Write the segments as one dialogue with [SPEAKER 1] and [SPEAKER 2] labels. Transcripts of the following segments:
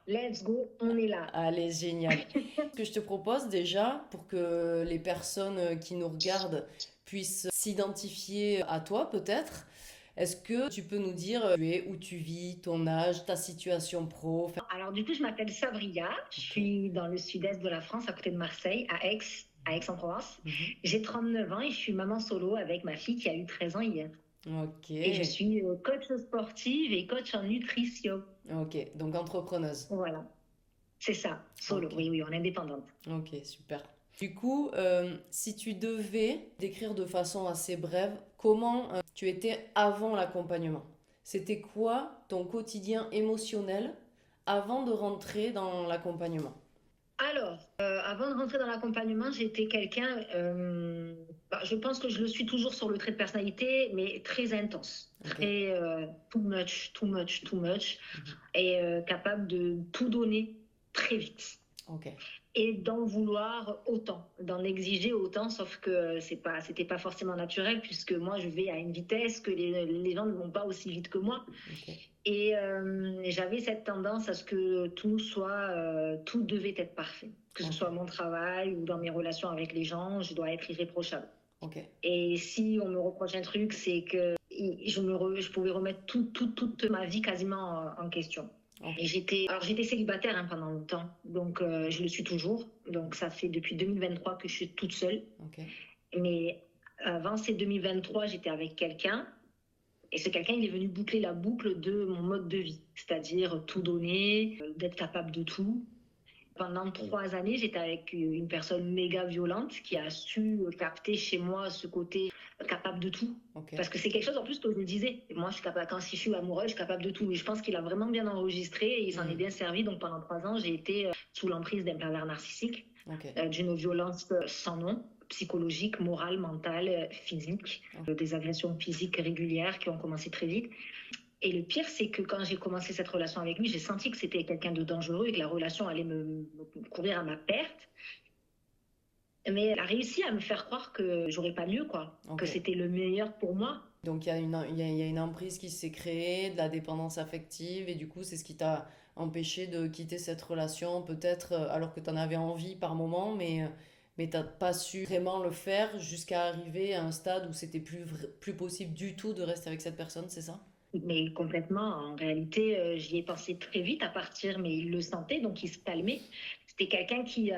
[SPEAKER 1] let's go, on est là.
[SPEAKER 2] Allez, génial. Ce que je te propose déjà, pour que les personnes qui nous regardent puissent s'identifier à toi peut-être, est-ce que tu peux nous dire où tu vis, ton âge, ta situation pro?
[SPEAKER 1] Alors du coup, je m'appelle Sabria, je
[SPEAKER 2] Ok.
[SPEAKER 1] suis dans le sud-est de la France, à côté de Marseille, à Aix-en-Provence.
[SPEAKER 2] Mhm.
[SPEAKER 1] J'ai 39 ans et je suis maman solo avec ma fille qui a eu 13 ans hier.
[SPEAKER 2] Ok.
[SPEAKER 1] Et je suis coach sportive et coach en nutrition.
[SPEAKER 2] Ok. Donc entrepreneuse.
[SPEAKER 1] Voilà, c'est ça, solo,
[SPEAKER 2] Ok.
[SPEAKER 1] oui, oui, on est indépendante.
[SPEAKER 2] Ok, super. Du coup, si tu devais décrire de façon assez brève comment tu étais avant l'accompagnement, c'était quoi ton quotidien émotionnel avant de rentrer dans l'accompagnement?
[SPEAKER 1] Alors, avant de rentrer dans l'accompagnement, j'étais quelqu'un, je pense que je le suis toujours sur le trait de personnalité, mais très intense,
[SPEAKER 2] Ok.
[SPEAKER 1] très too much, too much, too much,
[SPEAKER 2] Mhm.
[SPEAKER 1] et capable de tout donner très vite
[SPEAKER 2] Ok.
[SPEAKER 1] et d'en vouloir autant, d'en exiger autant, sauf que c'était pas forcément naturel puisque moi je vais à une vitesse que les gens ne vont pas aussi vite que moi.
[SPEAKER 2] Ok.
[SPEAKER 1] Et j'avais cette tendance à ce que tout devait être parfait. Que ce
[SPEAKER 2] Ok.
[SPEAKER 1] soit mon travail ou dans mes relations avec les gens, je dois être irréprochable.
[SPEAKER 2] Ok.
[SPEAKER 1] Et si on me reproche un truc, c'est que je pouvais remettre toute ma vie quasiment en question.
[SPEAKER 2] Ok.
[SPEAKER 1] Et j'étais célibataire pendant longtemps, donc je le suis toujours. Donc ça fait depuis 2023 que je suis toute seule.
[SPEAKER 2] Ok.
[SPEAKER 1] Mais avant ces 2023, j'étais avec quelqu'un et ce quelqu'un, il est venu boucler la boucle de mon mode de vie, c'est-à-dire tout donner, d'être capable de tout. Pendant 3 années, j'étais avec une personne méga violente qui a su capter chez moi ce côté capable de tout.
[SPEAKER 2] Ok.
[SPEAKER 1] Parce que c'est quelque chose en plus que je me disais. Moi, je suis capable, quand je suis amoureuse, je suis capable de tout. Et je pense qu'il a vraiment bien enregistré et il s'en est
[SPEAKER 2] Hmm.
[SPEAKER 1] bien servi. Donc pendant 3 ans, j'ai été sous l'emprise d'un pervers narcissique,
[SPEAKER 2] Ok.
[SPEAKER 1] d'une violence sans nom, psychologique, morale, mentale, physique,
[SPEAKER 2] Ok.
[SPEAKER 1] des agressions physiques régulières qui ont commencé très vite. Et le pire, c'est que quand j'ai commencé cette relation avec lui, j'ai senti que c'était quelqu'un de dangereux et que la relation allait me courir à ma perte. Mais elle a réussi à me faire croire que j'aurais pas mieux, quoi, que
[SPEAKER 2] Ok.
[SPEAKER 1] c'était le meilleur pour moi.
[SPEAKER 2] Donc il y a une emprise qui s'est créée, de la dépendance affective, et du coup c'est ce qui t'a empêché de quitter cette relation, peut-être alors que tu en avais envie par moment, mais t'as pas su vraiment le faire jusqu'à arriver à un stade où c'était plus possible du tout de rester avec cette personne, c'est ça?
[SPEAKER 1] Mais complètement, en réalité, j'y ai pensé très vite à partir, mais il le sentait, donc il se calmait. C'était quelqu'un qui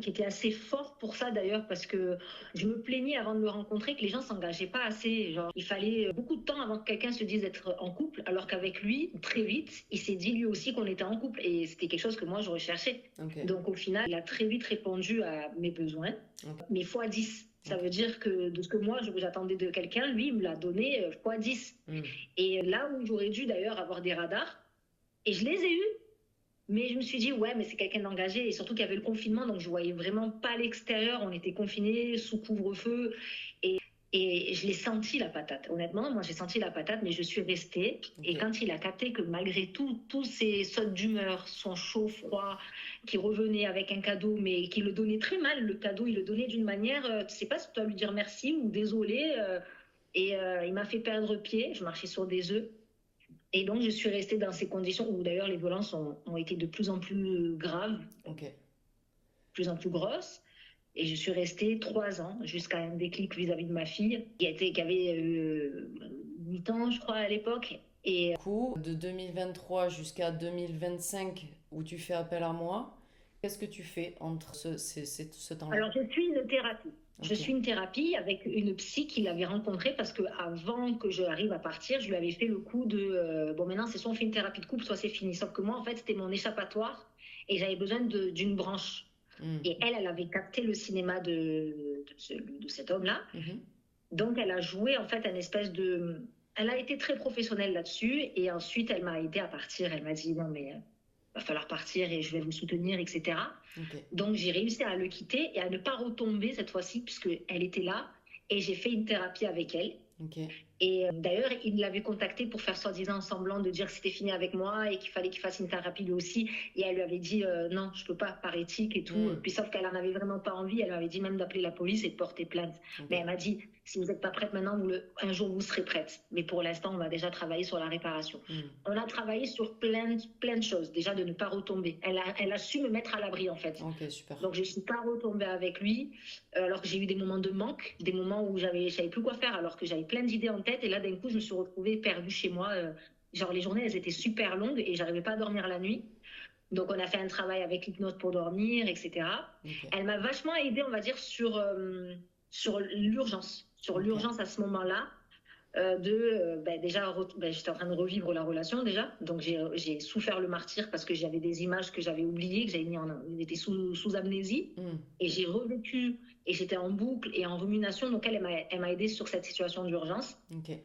[SPEAKER 1] était assez fort pour ça d'ailleurs, parce que je me plaignais avant de le rencontrer que les gens s'engageaient pas assez. Genre, il fallait beaucoup de temps avant que quelqu'un se dise être en couple, alors qu'avec lui, très vite, il s'est dit lui aussi qu'on était en couple, et c'était quelque chose que moi je recherchais.
[SPEAKER 2] Ok,
[SPEAKER 1] Donc au final, il a très vite répondu à mes besoins,
[SPEAKER 2] ok,
[SPEAKER 1] mais fois 10. Ça
[SPEAKER 2] ok.
[SPEAKER 1] veut dire que de ce que moi j'attendais de quelqu'un, lui, il me l'a donné fois 10.
[SPEAKER 2] Hmm.
[SPEAKER 1] Et là où j'aurais dû d'ailleurs avoir des radars, et je les ai eus, mais je me suis dit, ouais, mais c'est quelqu'un d'engagé, et surtout qu'il y avait le confinement, donc je voyais vraiment pas l'extérieur, on était confinés, sous couvre-feu, et je l'ai senti la patate. Honnêtement, moi j'ai senti la patate, mais je suis restée,
[SPEAKER 2] Ok,
[SPEAKER 1] et quand il a capté que malgré tout, tous ces sautes d'humeur, son chaud, froid, qui revenait avec un cadeau, mais qui le donnait très mal, le cadeau, il le donnait d'une manière, tu sais pas si tu dois lui dire merci ou désolé, et il m'a fait perdre pied, je marchais sur des œufs. Et donc, je suis restée dans ces conditions où d'ailleurs les violences ont été de plus en plus graves, de
[SPEAKER 2] ok.
[SPEAKER 1] plus en plus grosses. Et je suis restée 3 ans jusqu'à un déclic vis-à-vis de ma fille, qui avait 8 ans, je crois, à l'époque. Et
[SPEAKER 2] Du coup, de 2023 jusqu'à 2025, où tu fais appel à moi, qu'est-ce que tu fais entre ce temps-là?
[SPEAKER 1] alors, je suis une thérapie. Je
[SPEAKER 2] Ok,
[SPEAKER 1] suis une thérapie avec une psy qu'il avait rencontrée parce que avant que j'arrive à partir, je lui avais fait le coup de bon, maintenant c'est soit on fait une thérapie de couple, soit c'est fini. Sauf que moi, en fait, c'était mon échappatoire et j'avais besoin d'une branche.
[SPEAKER 2] hmm.
[SPEAKER 1] Et elle avait capté le cinéma de cet homme-là.
[SPEAKER 2] Mhm.
[SPEAKER 1] Donc, elle a joué en fait un espèce de. Elle a été très professionnelle là-dessus. Et ensuite, elle m'a aidé à partir. Elle m'a dit non, mais va falloir partir et je vais vous soutenir, etc.
[SPEAKER 2] Ok,
[SPEAKER 1] Donc, j'ai réussi à le quitter et à ne pas retomber cette fois-ci, puisqu'elle était là. Et j'ai fait une thérapie avec elle.
[SPEAKER 2] ok,
[SPEAKER 1] Et d'ailleurs, il l'avait contacté pour faire soi-disant semblant de dire que c'était fini avec moi et qu'il fallait qu'il fasse une thérapie lui aussi. Et elle lui avait dit non, je peux pas, par éthique et tout.
[SPEAKER 2] Hmm,
[SPEAKER 1] Puis sauf qu'elle en avait vraiment pas envie. Elle m'avait dit même d'appeler la police et de porter plainte.
[SPEAKER 2] ok.
[SPEAKER 1] Mais elle m'a dit si vous n'êtes pas prête maintenant, un jour vous serez prête. Mais pour l'instant, on va déjà travailler sur la réparation.
[SPEAKER 2] Hmm,
[SPEAKER 1] On a travaillé sur plein de choses. Déjà de ne pas retomber. Elle a su me mettre à l'abri en fait.
[SPEAKER 2] ok, super.
[SPEAKER 1] Donc je ne suis pas retombée avec lui, alors que j'ai eu des moments de manque, des moments où je savais plus quoi faire, alors que j'avais plein d'idées en tête. Et là, d'un coup, je me suis retrouvée perdue chez moi. Genre les journées, elles étaient super longues et j'arrivais pas à dormir la nuit. Donc on a fait un travail avec l'hypnose pour dormir, etc.
[SPEAKER 2] Ok,
[SPEAKER 1] Elle m'a vachement aidée, on va dire, sur l'urgence. Sur
[SPEAKER 2] ok,
[SPEAKER 1] l'urgence à ce moment-là, déjà, j'étais en train de revivre la relation déjà. Donc j'ai souffert le martyr parce que j'avais des images que j'avais oubliées, que j'avais mis en, était sous amnésie.
[SPEAKER 2] hmm,
[SPEAKER 1] Et j'ai revécu et j'étais en boucle et en rumination. Donc elle m'a aidée sur cette situation d'urgence.
[SPEAKER 2] ok,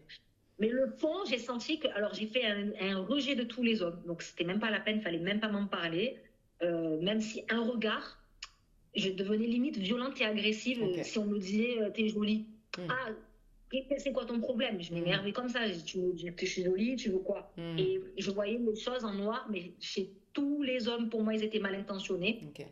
[SPEAKER 1] Mais le fond, j'ai senti que, alors j'ai fait un rejet de tous les hommes. Donc c'était même pas la peine, fallait même pas m'en parler. Même si un regard, je devenais limite violente et agressive
[SPEAKER 2] ok,
[SPEAKER 1] si on me disait t'es jolie.
[SPEAKER 2] hmm,
[SPEAKER 1] Ah, c'est quoi ton problème? Je
[SPEAKER 2] hmm,
[SPEAKER 1] m'énervais comme ça. Tu me dis que je suis jolie, tu veux quoi?
[SPEAKER 2] hmm,
[SPEAKER 1] Et je voyais les choses en noir, mais chez tous les hommes, pour moi, ils étaient mal intentionnés.
[SPEAKER 2] ok,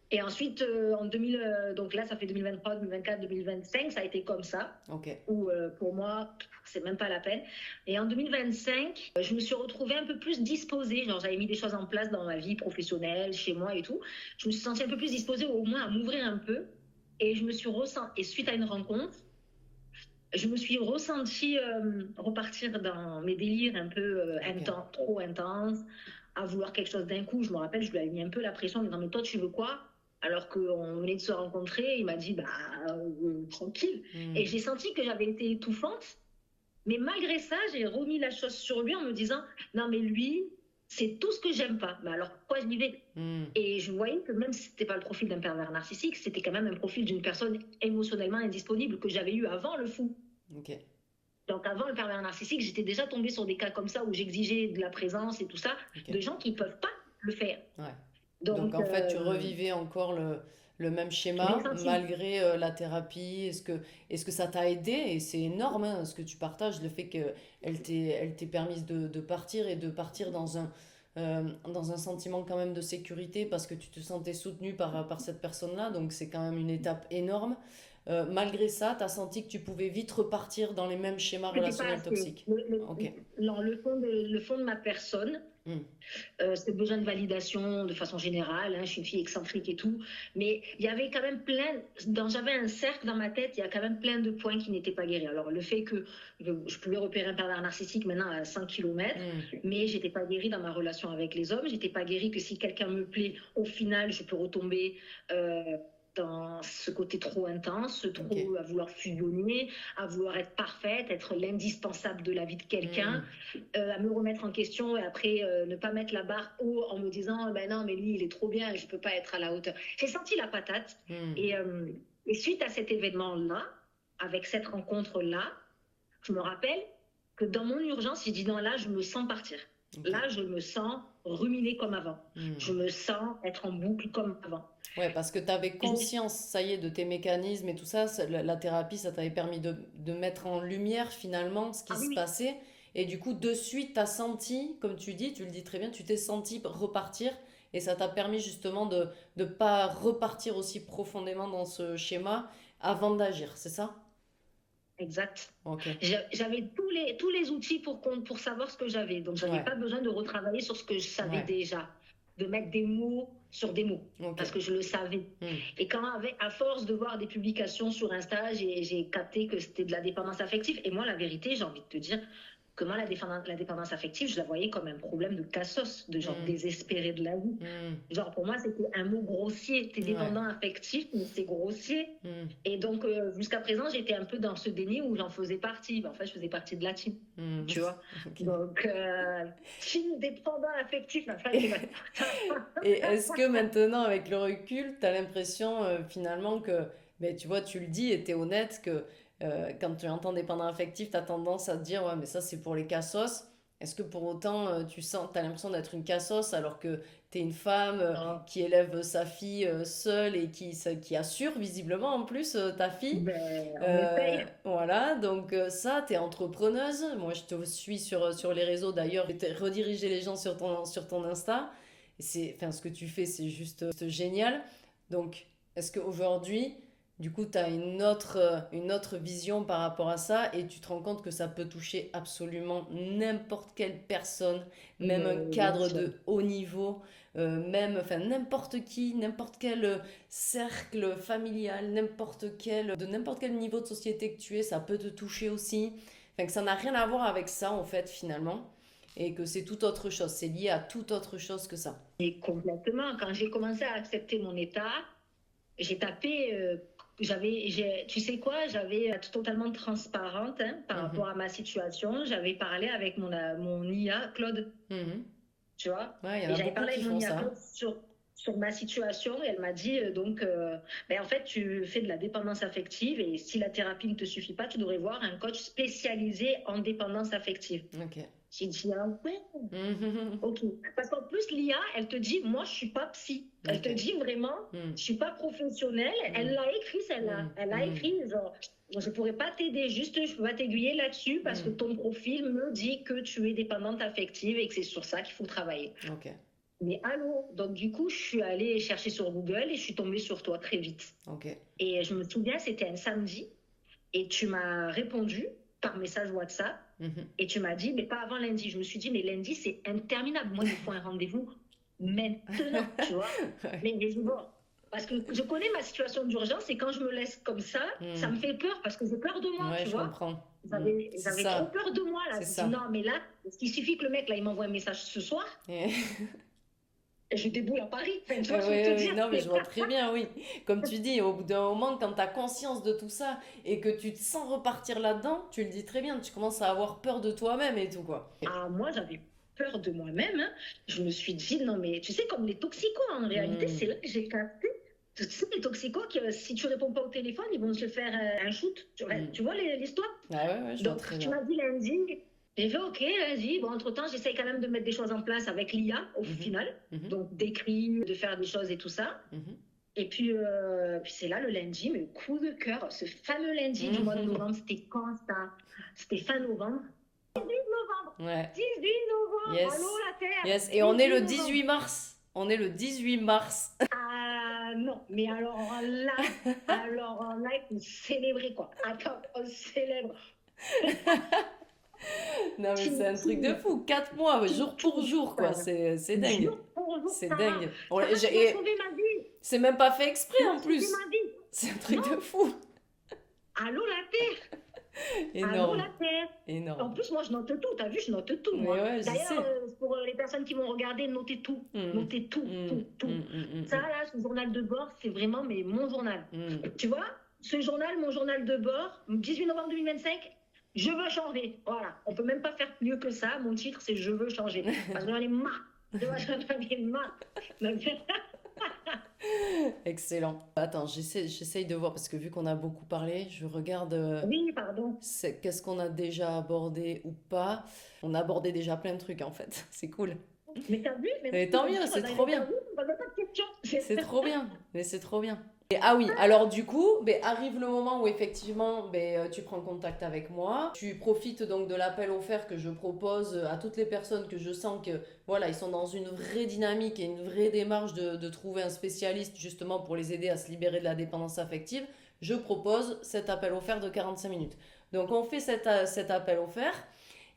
[SPEAKER 1] Et ensuite, en 2000, donc là, ça fait 2023, 2024, 2025, ça a été comme ça.
[SPEAKER 2] ok,
[SPEAKER 1] Où pour moi, c'est même pas la peine. Et en 2025, je me suis retrouvée un peu plus disposée. Genre, j'avais mis des choses en place dans ma vie professionnelle, chez moi et tout. Je me suis sentie un peu plus disposée, au moins à m'ouvrir un peu. Et je me suis ressentie, et suite à une rencontre, je me suis ressentie repartir dans mes délires un peu
[SPEAKER 2] ok,
[SPEAKER 1] intenses, trop intenses, à vouloir quelque chose d'un coup. Je me rappelle, je lui avais mis un peu la pression en disant, mais toi, tu veux quoi? Alors qu'on venait de se rencontrer, il m'a dit, bah, tranquille.
[SPEAKER 2] hmm,
[SPEAKER 1] Et j'ai senti que j'avais été étouffante, mais malgré ça, j'ai remis la chose sur lui en me disant, non, mais lui, c'est tout ce que j'aime pas. Mais alors, pourquoi je vivais?
[SPEAKER 2] hmm,
[SPEAKER 1] Et je voyais que même si c'était pas le profil d'un pervers narcissique, c'était quand même un profil d'une personne émotionnellement indisponible que j'avais eu avant le fou.
[SPEAKER 2] ok,
[SPEAKER 1] Donc avant le pervers narcissique, j'étais déjà tombée sur des cas comme ça où j'exigeais de la présence et tout ça
[SPEAKER 2] ok,
[SPEAKER 1] de gens qui ne peuvent pas le faire.
[SPEAKER 2] ouais. Donc
[SPEAKER 1] Donc
[SPEAKER 2] en fait, tu revivais encore le même
[SPEAKER 1] j'ai
[SPEAKER 2] schéma
[SPEAKER 1] senti,
[SPEAKER 2] malgré la thérapie. Est-ce que ça t'a aidé? Et c'est énorme hein, ce que tu partages, le fait qu'elle t'ait permise de partir et de partir dans un sentiment quand même de sécurité parce que tu te sentais soutenu par cette personne-là. Donc c'est quand même une étape énorme. Malgré ça, tu as senti que tu pouvais vite repartir dans les mêmes schémas
[SPEAKER 1] c'était pas
[SPEAKER 2] relationnels
[SPEAKER 1] assez.
[SPEAKER 2] toxiques. Ok.
[SPEAKER 1] Non, le fond de ma personne,
[SPEAKER 2] Hmm.
[SPEAKER 1] c'est besoin de validation de façon générale. Hein, je suis une fille excentrique et tout. Mais il y avait quand même j'avais un cercle dans ma tête, il y a quand même plein de points qui n'étaient pas guéris. Alors, le fait que je pouvais repérer un pervers narcissique maintenant à 100 kilomètres,
[SPEAKER 2] Hmm.
[SPEAKER 1] mais j'étais pas guérie dans ma relation avec les hommes. J'étais pas guérie que si quelqu'un me plaît, au final, je peux retomber. Dans ce côté trop intense,
[SPEAKER 2] Ok.
[SPEAKER 1] trop à vouloir fusionner, à vouloir être parfaite, être l'indispensable de la vie de quelqu'un,
[SPEAKER 2] Hmm.
[SPEAKER 1] à me remettre en question et après ne pas mettre la barre haut en me disant ben non mais lui il est trop bien, je peux pas être à la hauteur. J'ai senti la patate
[SPEAKER 2] Hmm.
[SPEAKER 1] et, euh, et suite à cet événement là, avec cette rencontre là, je me rappelle que dans mon urgence, j'ai dit non là je me sens partir.
[SPEAKER 2] Ok.
[SPEAKER 1] Là je me sens ruminer comme avant. Je
[SPEAKER 2] Hmm.
[SPEAKER 1] me sens être en boucle comme avant.
[SPEAKER 2] Ouais, parce que tu avais
[SPEAKER 1] Je me
[SPEAKER 2] conscience, ça y est, de tes mécanismes et tout ça. La thérapie, ça t'avait permis de mettre en lumière finalement ce qui
[SPEAKER 1] Ah oui,
[SPEAKER 2] se
[SPEAKER 1] oui,
[SPEAKER 2] passait. Et du coup, de suite, tu as senti, comme tu dis, tu le dis très bien, tu t'es senti repartir. Et ça t'a permis justement de ne pas repartir aussi profondément dans ce schéma avant d'agir, c'est ça?
[SPEAKER 1] exact.
[SPEAKER 2] Ok.
[SPEAKER 1] J'avais tous les outils pour savoir ce que j'avais. Donc, j'avais
[SPEAKER 2] Ouais.
[SPEAKER 1] pas besoin de retravailler sur ce que je savais
[SPEAKER 2] Ouais.
[SPEAKER 1] déjà, de mettre des mots sur des mots,
[SPEAKER 2] Ok.
[SPEAKER 1] parce que je le savais.
[SPEAKER 2] Hmm.
[SPEAKER 1] Et à force de voir des publications sur Insta, j'ai capté que c'était de la dépendance affective. Et moi, la vérité, j'ai envie de te dire que moi, la dépendance affective, je la voyais comme un problème de cassos, de genre
[SPEAKER 2] Hmm.
[SPEAKER 1] désespéré de la vie.
[SPEAKER 2] Hmm.
[SPEAKER 1] Genre, pour moi, c'était un mot grossier. T'es
[SPEAKER 2] Ouais.
[SPEAKER 1] dépendant affectif, mais c'est grossier.
[SPEAKER 2] Hmm.
[SPEAKER 1] Et donc, jusqu'à présent, j'étais un peu dans ce déni où j'en faisais partie. Ben, en fait, je faisais partie de la team,
[SPEAKER 2] Hmm.
[SPEAKER 1] tu vois.
[SPEAKER 2] Ok.
[SPEAKER 1] Donc, team dépendant affectif, enfin, tu vois.
[SPEAKER 2] Et est-ce que maintenant, avec le recul, tu as l'impression finalement que, mais tu vois, tu le dis et tu es honnête que quand tu entends dépendant affectif, tu as tendance à te dire, ouais, mais ça c'est pour les cassos. Est-ce que pour autant, tu as l'impression d'être une cassos alors que T'es une femme
[SPEAKER 1] Non.
[SPEAKER 2] qui élève sa fille seule et qui assure visiblement en plus ta fille.
[SPEAKER 1] Ben, on essaye.
[SPEAKER 2] Voilà, donc ça, t'es entrepreneuse. Moi, je te suis sur les réseaux d'ailleurs. Je vais te rediriger les gens sur ton Insta. Et enfin, ce que tu fais, c'est juste génial. Donc, est-ce qu'aujourd'hui, du coup, tu as une autre vision par rapport à ça et tu te rends compte que ça peut toucher absolument n'importe quelle personne, même un
[SPEAKER 1] Mais bien
[SPEAKER 2] cadre
[SPEAKER 1] sûr.
[SPEAKER 2] de haut niveau, même, enfin, n'importe qui, n'importe quel cercle familial, de n'importe quel niveau de société que tu es, ça peut te toucher aussi. Enfin, que ça n'a rien à voir avec ça, en fait, finalement. Et que c'est tout autre chose. C'est lié à tout autre chose que ça.
[SPEAKER 1] Et complètement. Quand j'ai commencé à accepter mon état, j'ai tapé. Tu sais quoi, j'avais totalement transparente hein, par
[SPEAKER 2] Mhm.
[SPEAKER 1] rapport à ma situation. J'avais parlé avec mon IA, Claude,
[SPEAKER 2] Mhm.
[SPEAKER 1] tu vois.
[SPEAKER 2] Ouais, il y en
[SPEAKER 1] Et
[SPEAKER 2] a
[SPEAKER 1] j'avais
[SPEAKER 2] beaucoup
[SPEAKER 1] parlé
[SPEAKER 2] qui
[SPEAKER 1] avec mon
[SPEAKER 2] font
[SPEAKER 1] IA,
[SPEAKER 2] ça, hein.
[SPEAKER 1] Claude, sur ma situation. Et elle m'a dit, ben, en fait, tu fais de la dépendance affective. Et si la thérapie ne te suffit pas, tu devrais voir un coach spécialisé en dépendance affective.
[SPEAKER 2] Ok.
[SPEAKER 1] J'ai dit, ah ouais,
[SPEAKER 2] Mhm.
[SPEAKER 1] ok. Parce qu'en plus, l'IA, elle te dit, moi, je suis pas psy. Elle
[SPEAKER 2] Ok.
[SPEAKER 1] te dit vraiment,
[SPEAKER 2] Mhm.
[SPEAKER 1] je suis pas professionnelle. Elle
[SPEAKER 2] Mhm.
[SPEAKER 1] l'a écrit, celle-là.
[SPEAKER 2] Mhm.
[SPEAKER 1] Elle a
[SPEAKER 2] Mhm.
[SPEAKER 1] écrit, genre, je pourrais pas t'aider, juste, je peux pas t'aiguiller là-dessus parce que
[SPEAKER 2] Mhm.
[SPEAKER 1] ton profil me dit que tu es dépendante affective et que c'est sur ça qu'il faut travailler.
[SPEAKER 2] Ok.
[SPEAKER 1] Mais allô? Donc, du coup, je suis allée chercher sur Google et je suis tombée sur toi très vite.
[SPEAKER 2] Ok.
[SPEAKER 1] Et je me souviens, c'était un samedi et tu m'as répondu par message WhatsApp.
[SPEAKER 2] Mhm.
[SPEAKER 1] Et tu m'as dit, mais pas avant lundi. Je me suis dit, mais lundi, c'est interminable. Moi, il me faut un rendez-vous maintenant, tu vois.
[SPEAKER 2] Ouais.
[SPEAKER 1] Mais je bon, parce que je connais ma situation d'urgence et quand je me laisse comme ça me
[SPEAKER 2] Mhm.
[SPEAKER 1] fait peur parce que j'ai peur de moi,
[SPEAKER 2] Ouais,
[SPEAKER 1] tu
[SPEAKER 2] je
[SPEAKER 1] vois.
[SPEAKER 2] comprends. Mhm. C'est
[SPEAKER 1] J'avais trop
[SPEAKER 2] ça.
[SPEAKER 1] peur de moi, là.
[SPEAKER 2] C'est
[SPEAKER 1] Je me dis,
[SPEAKER 2] ça.
[SPEAKER 1] non, mais là, il suffit que le mec, là, il m'envoie un message ce soir
[SPEAKER 2] Et-
[SPEAKER 1] et je déboule à Paris. Enfin, tu
[SPEAKER 2] Oui,
[SPEAKER 1] vois, je veux te
[SPEAKER 2] oui, oui,
[SPEAKER 1] dire,
[SPEAKER 2] non, mais je
[SPEAKER 1] c'est
[SPEAKER 2] vois très bien, oui. Comme tu dis, au bout d'un moment, quand tu as conscience de tout ça et que tu te sens repartir là-dedans, tu le dis très bien, tu commences à avoir peur de toi-même et tout, quoi.
[SPEAKER 1] ah, moi, j'avais peur de moi-même. Hein. Je me suis dit, non, mais tu sais, comme les toxicos, en réalité, c'est
[SPEAKER 2] Mhm.
[SPEAKER 1] là que j'ai capté. Tu sais, les toxicos, si tu réponds pas au téléphone, ils vont se faire un shoot.
[SPEAKER 2] Mhm.
[SPEAKER 1] Tu vois l'histoire?
[SPEAKER 2] Ah ouais, ouais, je vois
[SPEAKER 1] Donc,
[SPEAKER 2] très
[SPEAKER 1] tu
[SPEAKER 2] bien.
[SPEAKER 1] m'as dit lundi. J'ai fait OK, lundi. Bon, entre-temps, j'essaye quand même de mettre des choses en place avec l'IA, au
[SPEAKER 2] Mhm.
[SPEAKER 1] final.
[SPEAKER 2] Mhm.
[SPEAKER 1] Donc, d'écrire, de faire des choses et tout ça.
[SPEAKER 2] Mhm.
[SPEAKER 1] Et puis c'est là le lundi, mais coup de cœur, ce fameux lundi du mois de
[SPEAKER 2] Mhm.
[SPEAKER 1] novembre, c'était quand ça? C'était fin novembre. 18 novembre.
[SPEAKER 2] Ouais.
[SPEAKER 1] 18 novembre, allô
[SPEAKER 2] Yes.
[SPEAKER 1] la Terre,
[SPEAKER 2] Yes. Et on est
[SPEAKER 1] 18
[SPEAKER 2] le
[SPEAKER 1] novembre.
[SPEAKER 2] 18 mars. On est le 18 mars.
[SPEAKER 1] Ah non, mais alors là, il faut célébrer quoi. Attends, on célèbre.
[SPEAKER 2] Non, mais c'est un truc de
[SPEAKER 1] Tintine,
[SPEAKER 2] fou. 4 mois, ouais, jour pour
[SPEAKER 1] Tintine,
[SPEAKER 2] jour, quoi. C'est dingue.
[SPEAKER 1] jour pour jour,
[SPEAKER 2] C'est
[SPEAKER 1] Sarah.
[SPEAKER 2] dingue.
[SPEAKER 1] Sarah, tu m'as
[SPEAKER 2] Et
[SPEAKER 1] sauvé ma vie.
[SPEAKER 2] c'est même pas fait exprès
[SPEAKER 1] Tu
[SPEAKER 2] en
[SPEAKER 1] m'as sauvé
[SPEAKER 2] plus.
[SPEAKER 1] ma vie.
[SPEAKER 2] C'est un truc de
[SPEAKER 1] Non,
[SPEAKER 2] fou.
[SPEAKER 1] allô la Terre. Allô
[SPEAKER 2] Énorme.
[SPEAKER 1] la Terre. En
[SPEAKER 2] Énorme.
[SPEAKER 1] plus, moi, je note tout. T'as vu, je note tout,
[SPEAKER 2] Mais
[SPEAKER 1] moi.
[SPEAKER 2] ouais, je
[SPEAKER 1] D'ailleurs,
[SPEAKER 2] sais.
[SPEAKER 1] pour les personnes qui vont regarder, notez tout.
[SPEAKER 2] Hum,
[SPEAKER 1] Notez tout,
[SPEAKER 2] hum,
[SPEAKER 1] tout, tout.
[SPEAKER 2] hum, hum, hum,
[SPEAKER 1] Ça, là, ce journal de bord, c'est vraiment mon journal.
[SPEAKER 2] hum.
[SPEAKER 1] Tu vois, ce journal, mon journal de bord, 18 novembre 2025, je veux changer. Voilà. On peut même pas faire mieux que ça. Mon titre, c'est Je veux changer. Parce que j'en ai marre. Tu vois, j'en ai marre.
[SPEAKER 2] Excellent. Attends, j'essaye de voir parce que vu qu'on a beaucoup parlé, je regarde
[SPEAKER 1] Oui, pardon.
[SPEAKER 2] qu'est-ce qu'on a déjà abordé ou pas. On a abordé déjà plein de trucs en fait. C'est cool.
[SPEAKER 1] Mais t'as vu, même
[SPEAKER 2] Et
[SPEAKER 1] si
[SPEAKER 2] tant mieux,
[SPEAKER 1] d'habitude, on
[SPEAKER 2] c'est
[SPEAKER 1] a une
[SPEAKER 2] trop bien.
[SPEAKER 1] interview, on ne pose pas de questions.
[SPEAKER 2] C'est trop bien, mais c'est trop bien. Et, ah oui, alors du coup, ben, arrive le moment où effectivement ben, tu prends contact avec moi. Tu profites donc de l'appel offert que je propose à toutes les personnes que je sens que voilà, ils sont dans une vraie dynamique et une vraie démarche de trouver un spécialiste justement pour les aider à se libérer de la dépendance affective. Je propose cet appel offert de 45 minutes. Donc on fait cet appel offert.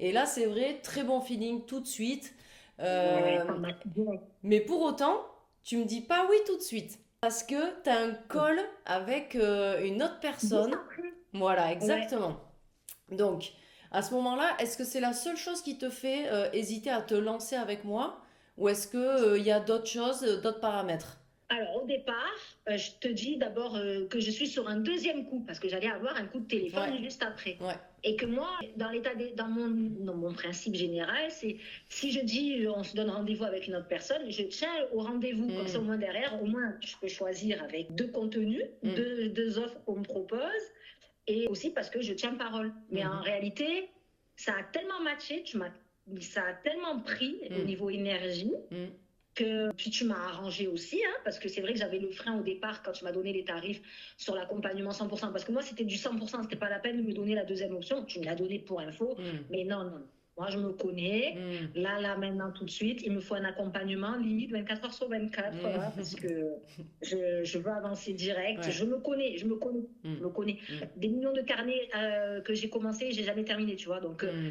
[SPEAKER 2] Et là, c'est vrai, très bon feeling tout de suite.
[SPEAKER 1] Ouais,
[SPEAKER 2] Euh,
[SPEAKER 1] ça m'a bien.
[SPEAKER 2] mais pour autant, tu me dis pas oui tout de suite. Parce que tu as un call avec une autre
[SPEAKER 1] Juste
[SPEAKER 2] personne.
[SPEAKER 1] après.
[SPEAKER 2] Voilà,
[SPEAKER 1] Ouais.
[SPEAKER 2] exactement. Donc, à ce moment-là, est-ce que c'est la seule chose qui te fait hésiter à te lancer avec moi? Ou est-ce qu'il y a d'autres choses, d'autres paramètres?
[SPEAKER 1] Alors, au départ, je te dis d'abord que je suis sur un deuxième coup parce que j'allais avoir un coup de
[SPEAKER 2] Ouais,
[SPEAKER 1] téléphone juste après.
[SPEAKER 2] ouais.
[SPEAKER 1] Et que moi, dans mon principe général, c'est si je dis on se donne rendez-vous avec une autre personne, je tiens au rendez-vous. Comme ça, au
[SPEAKER 2] Hmm,
[SPEAKER 1] moins derrière, au moins, je peux choisir avec deux contenus,
[SPEAKER 2] hmm,
[SPEAKER 1] deux offres qu'on me propose et aussi parce que je tiens parole. Mais en
[SPEAKER 2] mhm,
[SPEAKER 1] réalité, ça a tellement matché, ça a tellement pris au
[SPEAKER 2] hmm,
[SPEAKER 1] niveau énergie
[SPEAKER 2] hmm.
[SPEAKER 1] Puis tu m'as arrangé aussi, hein, parce que c'est vrai que j'avais le frein au départ quand tu m'as donné les tarifs sur l'accompagnement 100%. Parce que moi, c'était du 100%, c'était pas la peine de me donner la deuxième option. Tu me l'as donné pour info,
[SPEAKER 2] Hmm.
[SPEAKER 1] mais non, non. Moi, je me connais.
[SPEAKER 2] Hmm.
[SPEAKER 1] Là, maintenant, tout de suite, il me faut un accompagnement limite 24 heures sur 24, là, parce
[SPEAKER 2] Hmm.
[SPEAKER 1] que je veux avancer direct.
[SPEAKER 2] Ouais.
[SPEAKER 1] Je me connais, je me connais,
[SPEAKER 2] Hmm.
[SPEAKER 1] je me connais.
[SPEAKER 2] Hmm.
[SPEAKER 1] Des millions de carnets que j'ai commencé, j'ai jamais terminé, tu vois. Donc
[SPEAKER 2] Hmm.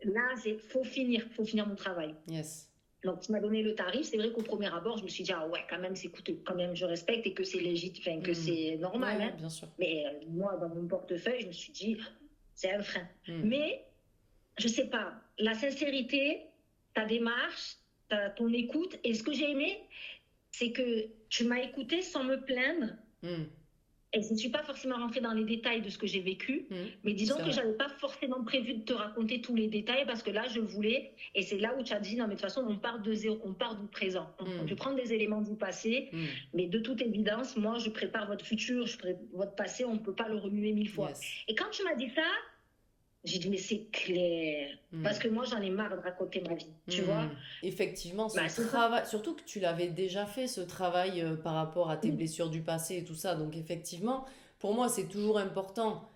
[SPEAKER 1] là, faut finir mon travail.
[SPEAKER 2] Yes.
[SPEAKER 1] Donc, tu m'as donné le tarif. C'est vrai qu'au premier abord, je me suis dit, ah ouais, quand même, c'est coûteux. Quand même, je respecte et que c'est légitime, enfin, que
[SPEAKER 2] Hmm.
[SPEAKER 1] c'est normal.
[SPEAKER 2] Ouais,
[SPEAKER 1] Hein.
[SPEAKER 2] bien sûr.
[SPEAKER 1] Mais moi, dans mon portefeuille, je me suis dit, c'est un frein.
[SPEAKER 2] Hmm.
[SPEAKER 1] Mais, je sais pas, la sincérité, ta démarche, ton écoute, et ce que j'ai aimé, c'est que tu m'as écouté sans me plaindre.
[SPEAKER 2] Hmm.
[SPEAKER 1] Et je ne suis pas forcément rentrée dans les détails de ce que j'ai vécu, mais disons
[SPEAKER 2] C'est
[SPEAKER 1] que
[SPEAKER 2] vrai.
[SPEAKER 1] je n'avais pas forcément prévu de te raconter tous les détails parce que là, je voulais, et c'est là où tu as dit, non, mais de toute façon, on part de zéro, on part du présent. On peut prendre des éléments du passé, mais de toute évidence, moi, je prépare votre futur, votre passé, on ne peut pas le remuer 1000 fois.
[SPEAKER 2] Yes.
[SPEAKER 1] Et quand tu m'as dit ça, j'ai dit, mais c'est clair. Parce que moi, j'en ai marre de raconter ma vie, tu vois.
[SPEAKER 2] Effectivement, ce
[SPEAKER 1] Bah, c'est ça.
[SPEAKER 2] travail, surtout que tu l'avais déjà fait, ce travail par rapport à tes
[SPEAKER 1] Oui.
[SPEAKER 2] blessures du passé et tout ça. Donc, effectivement, pour moi, c'est toujours important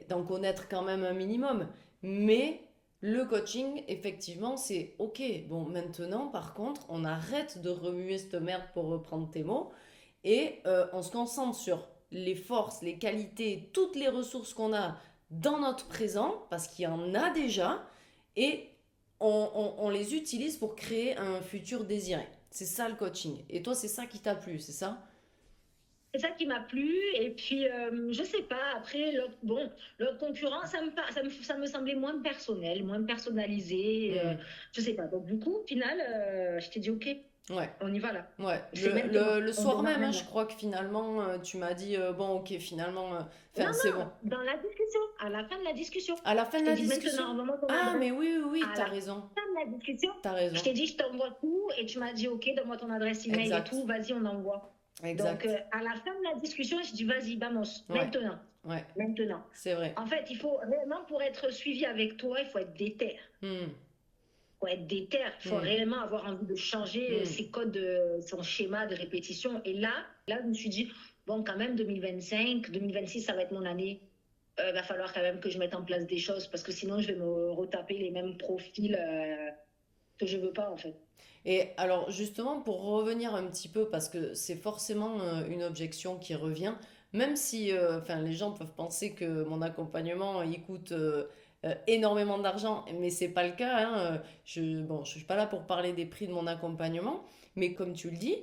[SPEAKER 2] d'en connaître quand même un minimum. Mais le coaching, effectivement, c'est OK. Bon, maintenant, par contre, on arrête de remuer cette merde pour reprendre tes mots et on se concentre sur les forces, les qualités, toutes les ressources qu'on a dans notre présent, parce qu'il y en a déjà, et on les utilise pour créer un futur désiré. C'est ça le coaching. Et toi, c'est ça qui t'a plu, c'est ça?
[SPEAKER 1] C'est ça qui m'a plu. Et puis, je sais pas, après, l'autre concurrent, ça me semblait moins personnel, moins personnalisé. Je sais pas. Donc, du coup, au final, je t'ai dit, OK,
[SPEAKER 2] Ouais.
[SPEAKER 1] on y va là.
[SPEAKER 2] Ouais,
[SPEAKER 1] C'est maintenant.
[SPEAKER 2] le
[SPEAKER 1] On
[SPEAKER 2] soir
[SPEAKER 1] démarre
[SPEAKER 2] même, hein, je
[SPEAKER 1] maintenant.
[SPEAKER 2] crois que finalement, tu m'as dit, bon, ok, finalement,
[SPEAKER 1] Non,
[SPEAKER 2] enfin, c'est bon.
[SPEAKER 1] non, dans la discussion, à la fin de la discussion.
[SPEAKER 2] À la fin
[SPEAKER 1] Je
[SPEAKER 2] de
[SPEAKER 1] t'ai
[SPEAKER 2] la
[SPEAKER 1] dit
[SPEAKER 2] discussion?
[SPEAKER 1] maintenant, envoie-moi ton
[SPEAKER 2] Ah,
[SPEAKER 1] adresse.
[SPEAKER 2] mais oui, oui, oui,
[SPEAKER 1] À
[SPEAKER 2] t'as
[SPEAKER 1] la
[SPEAKER 2] raison,
[SPEAKER 1] fin de la discussion,
[SPEAKER 2] t'as
[SPEAKER 1] je
[SPEAKER 2] raison.
[SPEAKER 1] t'ai dit, je t'envoie tout. Et tu m'as dit, OK, donne-moi ton adresse email et
[SPEAKER 2] Exact,
[SPEAKER 1] tout. Vas-y, on envoie. Donc,
[SPEAKER 2] exact.
[SPEAKER 1] à la fin de la discussion, je dis, vas-y, vamos,
[SPEAKER 2] Ouais,
[SPEAKER 1] maintenant.
[SPEAKER 2] ouais,
[SPEAKER 1] Maintenant.
[SPEAKER 2] c'est vrai.
[SPEAKER 1] En fait, il faut réellement, pour être suivi avec toi, il faut être déter.
[SPEAKER 2] Hmm,
[SPEAKER 1] Il faut être déter. Il faut
[SPEAKER 2] hmm,
[SPEAKER 1] réellement avoir envie de changer
[SPEAKER 2] hmm.
[SPEAKER 1] ses codes, son schéma de répétition. Et là, je me suis dit, bon, quand même, 2025, 2026, ça va être mon année. Il va falloir quand même que je mette en place des choses parce que sinon, je vais me retaper les mêmes profils que je veux pas, en fait.
[SPEAKER 2] Et alors, justement, pour revenir un petit peu, parce que c'est forcément une objection qui revient, même si enfin, les gens peuvent penser que mon accompagnement, il coûte énormément d'argent, mais c'est pas le cas, hein. Bon, je suis pas là pour parler des prix de mon accompagnement, mais comme tu le dis,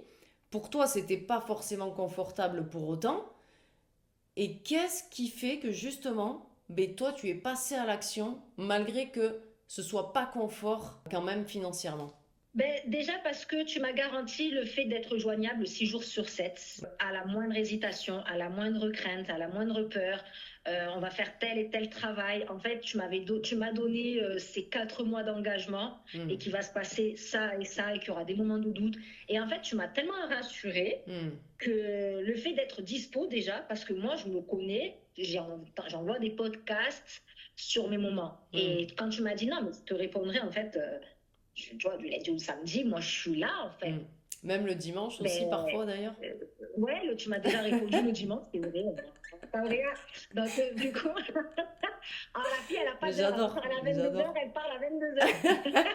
[SPEAKER 2] pour toi, c'était pas forcément confortable pour autant. Et qu'est-ce qui fait que justement, toi, tu es passé à l'action malgré que ce soit pas confort quand même financièrement?
[SPEAKER 1] Ben, déjà parce que tu m'as garanti le fait d'être joignable 6 jours sur 7. À la moindre hésitation, à la moindre crainte, à la moindre peur, on va faire tel et tel travail. En fait, tu m'as donné ces 4 mois d'engagement et qu'il va se passer ça et qu'il y aura des moments de doute. Et en fait, tu m'as tellement rassurée que le fait d'être dispo déjà, parce que moi, je me connais, j'envoie des podcasts sur mes moments. Et quand tu m'as dit non, mais je te répondrai en fait. Tu vois, du lundi au samedi, moi je suis là en fait.
[SPEAKER 2] Même le dimanche aussi,
[SPEAKER 1] Mais
[SPEAKER 2] parfois d'ailleurs.
[SPEAKER 1] ouais, tu m'as déjà répondu le dimanche, c'est vrai. Pas vrai. Donc du coup, la fille, elle a pas
[SPEAKER 2] Mais
[SPEAKER 1] d'heure. Elle
[SPEAKER 2] j'adore,
[SPEAKER 1] parle à
[SPEAKER 2] mais
[SPEAKER 1] 22h,
[SPEAKER 2] j'adore.
[SPEAKER 1] elle parle à 22h.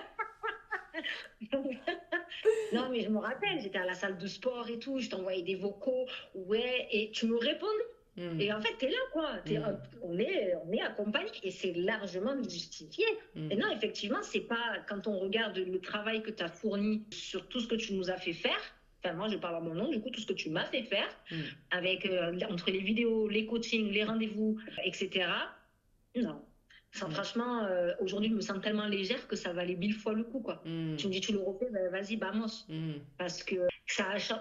[SPEAKER 1] Non, mais je me rappelle, j'étais à la salle de sport et tout, je t'envoyais des vocaux, ouais, et tu me répondais. Et en fait, t'es là, quoi. On est accompagné et c'est largement justifié. Et non, effectivement, c'est pas quand on regarde le travail que tu as fourni sur tout ce que tu nous as fait faire. Enfin, moi, je parle à mon nom, du coup, tout ce que tu m'as fait faire, avec entre les vidéos, les coachings, les rendez-vous, etc. Non. Franchement, aujourd'hui, je me sens tellement légère que ça valait 1000 fois le coup, quoi. Tu me dis, tu le refais, ben, vas-y, vamos. Parce que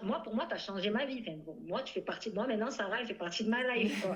[SPEAKER 1] moi, pour moi, tu as changé ma vie. Enfin, bon, moi, tu fais partie de moi. Maintenant, Sarah, elle fait partie de ma life, quoi.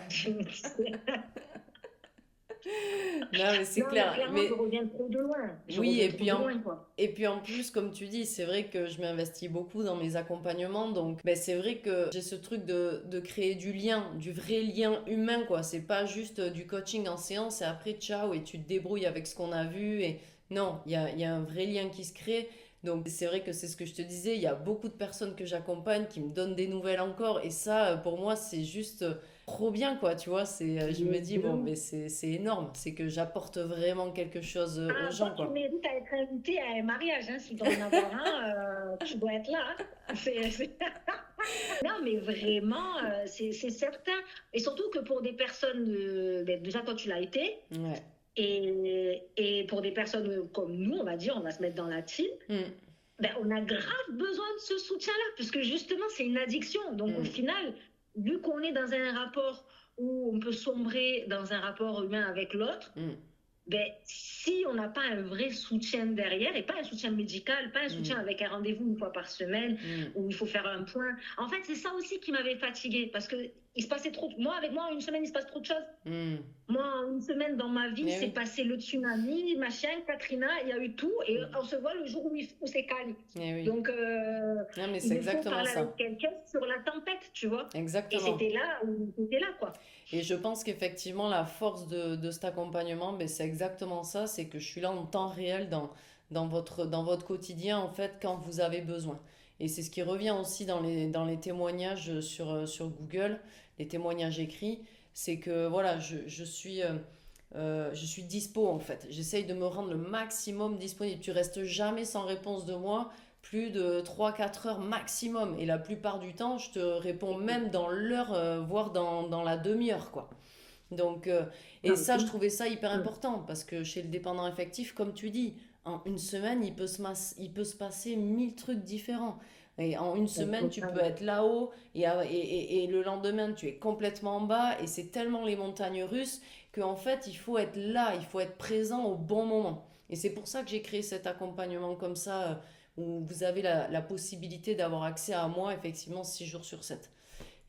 [SPEAKER 2] Non, mais c'est
[SPEAKER 1] Non, mais
[SPEAKER 2] clair.
[SPEAKER 1] clairement, je
[SPEAKER 2] Mais
[SPEAKER 1] reviens trop de loin. Je
[SPEAKER 2] oui,
[SPEAKER 1] reviens trop de loin, quoi.
[SPEAKER 2] et puis en plus, comme tu dis, c'est vrai que je m'investis beaucoup dans mes accompagnements. Donc, c'est vrai que j'ai ce truc de créer du lien, du vrai lien humain, quoi. C'est pas juste du coaching en séance et après, ciao, et tu te débrouilles avec ce qu'on a vu. Et non, il y a un vrai lien qui se crée. Donc c'est vrai que c'est ce que je te disais, il y a beaucoup de personnes que j'accompagne qui me donnent des nouvelles encore et ça pour moi c'est juste trop bien quoi, tu vois, je me
[SPEAKER 1] Mais
[SPEAKER 2] dis
[SPEAKER 1] de
[SPEAKER 2] bon
[SPEAKER 1] ouf.
[SPEAKER 2] mais c'est énorme, c'est que j'apporte vraiment quelque chose aux
[SPEAKER 1] Ah, toi,
[SPEAKER 2] gens
[SPEAKER 1] tu
[SPEAKER 2] quoi.
[SPEAKER 1] mérites à être invité à un mariage, hein. S'il doit en avoir un, tu dois être là, hein. Non, mais vraiment, c'est certain. Et surtout que pour des personnes, ben, déjà toi tu l'as été,
[SPEAKER 2] Ouais.
[SPEAKER 1] et pour des personnes comme nous, on va dire, on va se mettre dans la team,
[SPEAKER 2] Mm,
[SPEAKER 1] ben, on a grave besoin de ce soutien-là, parce que justement, c'est une addiction. Donc au
[SPEAKER 2] mm,
[SPEAKER 1] final, vu qu'on est dans un rapport où on peut sombrer dans un rapport humain avec l'autre,
[SPEAKER 2] mm,
[SPEAKER 1] ben, si on n'a pas un vrai soutien derrière, et pas un soutien médical, pas un soutien
[SPEAKER 2] mm,
[SPEAKER 1] avec un rendez-vous une fois par semaine,
[SPEAKER 2] mm,
[SPEAKER 1] où il faut faire un point. En fait, c'est ça aussi qui m'avait fatiguée, parce que il se passait trop. Moi, avec moi, en une semaine, il se passe trop de choses.
[SPEAKER 2] mm.
[SPEAKER 1] Moi, en une semaine dans ma vie,
[SPEAKER 2] Eh
[SPEAKER 1] c'est
[SPEAKER 2] oui.
[SPEAKER 1] passé le tsunami, machin, Katrina, il y a eu tout, et
[SPEAKER 2] Mm.
[SPEAKER 1] on se voit le jour où c'est calme.
[SPEAKER 2] Eh oui.
[SPEAKER 1] Donc,
[SPEAKER 2] Non mais
[SPEAKER 1] il
[SPEAKER 2] c'est
[SPEAKER 1] me faut
[SPEAKER 2] exactement
[SPEAKER 1] parler avec
[SPEAKER 2] ça.
[SPEAKER 1] quelqu'un sur la tempête, tu vois. Et
[SPEAKER 2] Exactement.
[SPEAKER 1] c'était là où c'était là, quoi.
[SPEAKER 2] Et je pense qu'effectivement, la force de cet accompagnement, ben, c'est exactement ça, c'est que je suis là en temps réel dans votre quotidien, en fait, quand vous avez besoin. Et c'est ce qui revient aussi dans les témoignages sur Google, les témoignages écrits, c'est que voilà, je suis dispo en fait. J'essaye de me rendre le maximum disponible. Tu restes jamais sans réponse de moi, plus de 3 4 heures maximum. Et la plupart du temps, je te réponds même dans l'heure, voire dans la demi-heure, quoi. Donc, et
[SPEAKER 1] Non, mais
[SPEAKER 2] ça,
[SPEAKER 1] c'est
[SPEAKER 2] je
[SPEAKER 1] ouf.
[SPEAKER 2] trouvais ça hyper
[SPEAKER 1] Mm.
[SPEAKER 2] important parce que chez le dépendant affectif, comme tu dis, en une semaine, il peut se passer 1000 trucs différents. Et en une
[SPEAKER 1] Ouais,
[SPEAKER 2] semaine, tu peux
[SPEAKER 1] totalement.
[SPEAKER 2] être là-haut et le lendemain, tu es complètement en bas. Et c'est tellement les montagnes russes qu'en fait, il faut être là, il faut être présent au bon moment. Et c'est pour ça que j'ai créé cet accompagnement comme ça, où vous avez la possibilité d'avoir accès à moi, effectivement, 6 jours sur 7.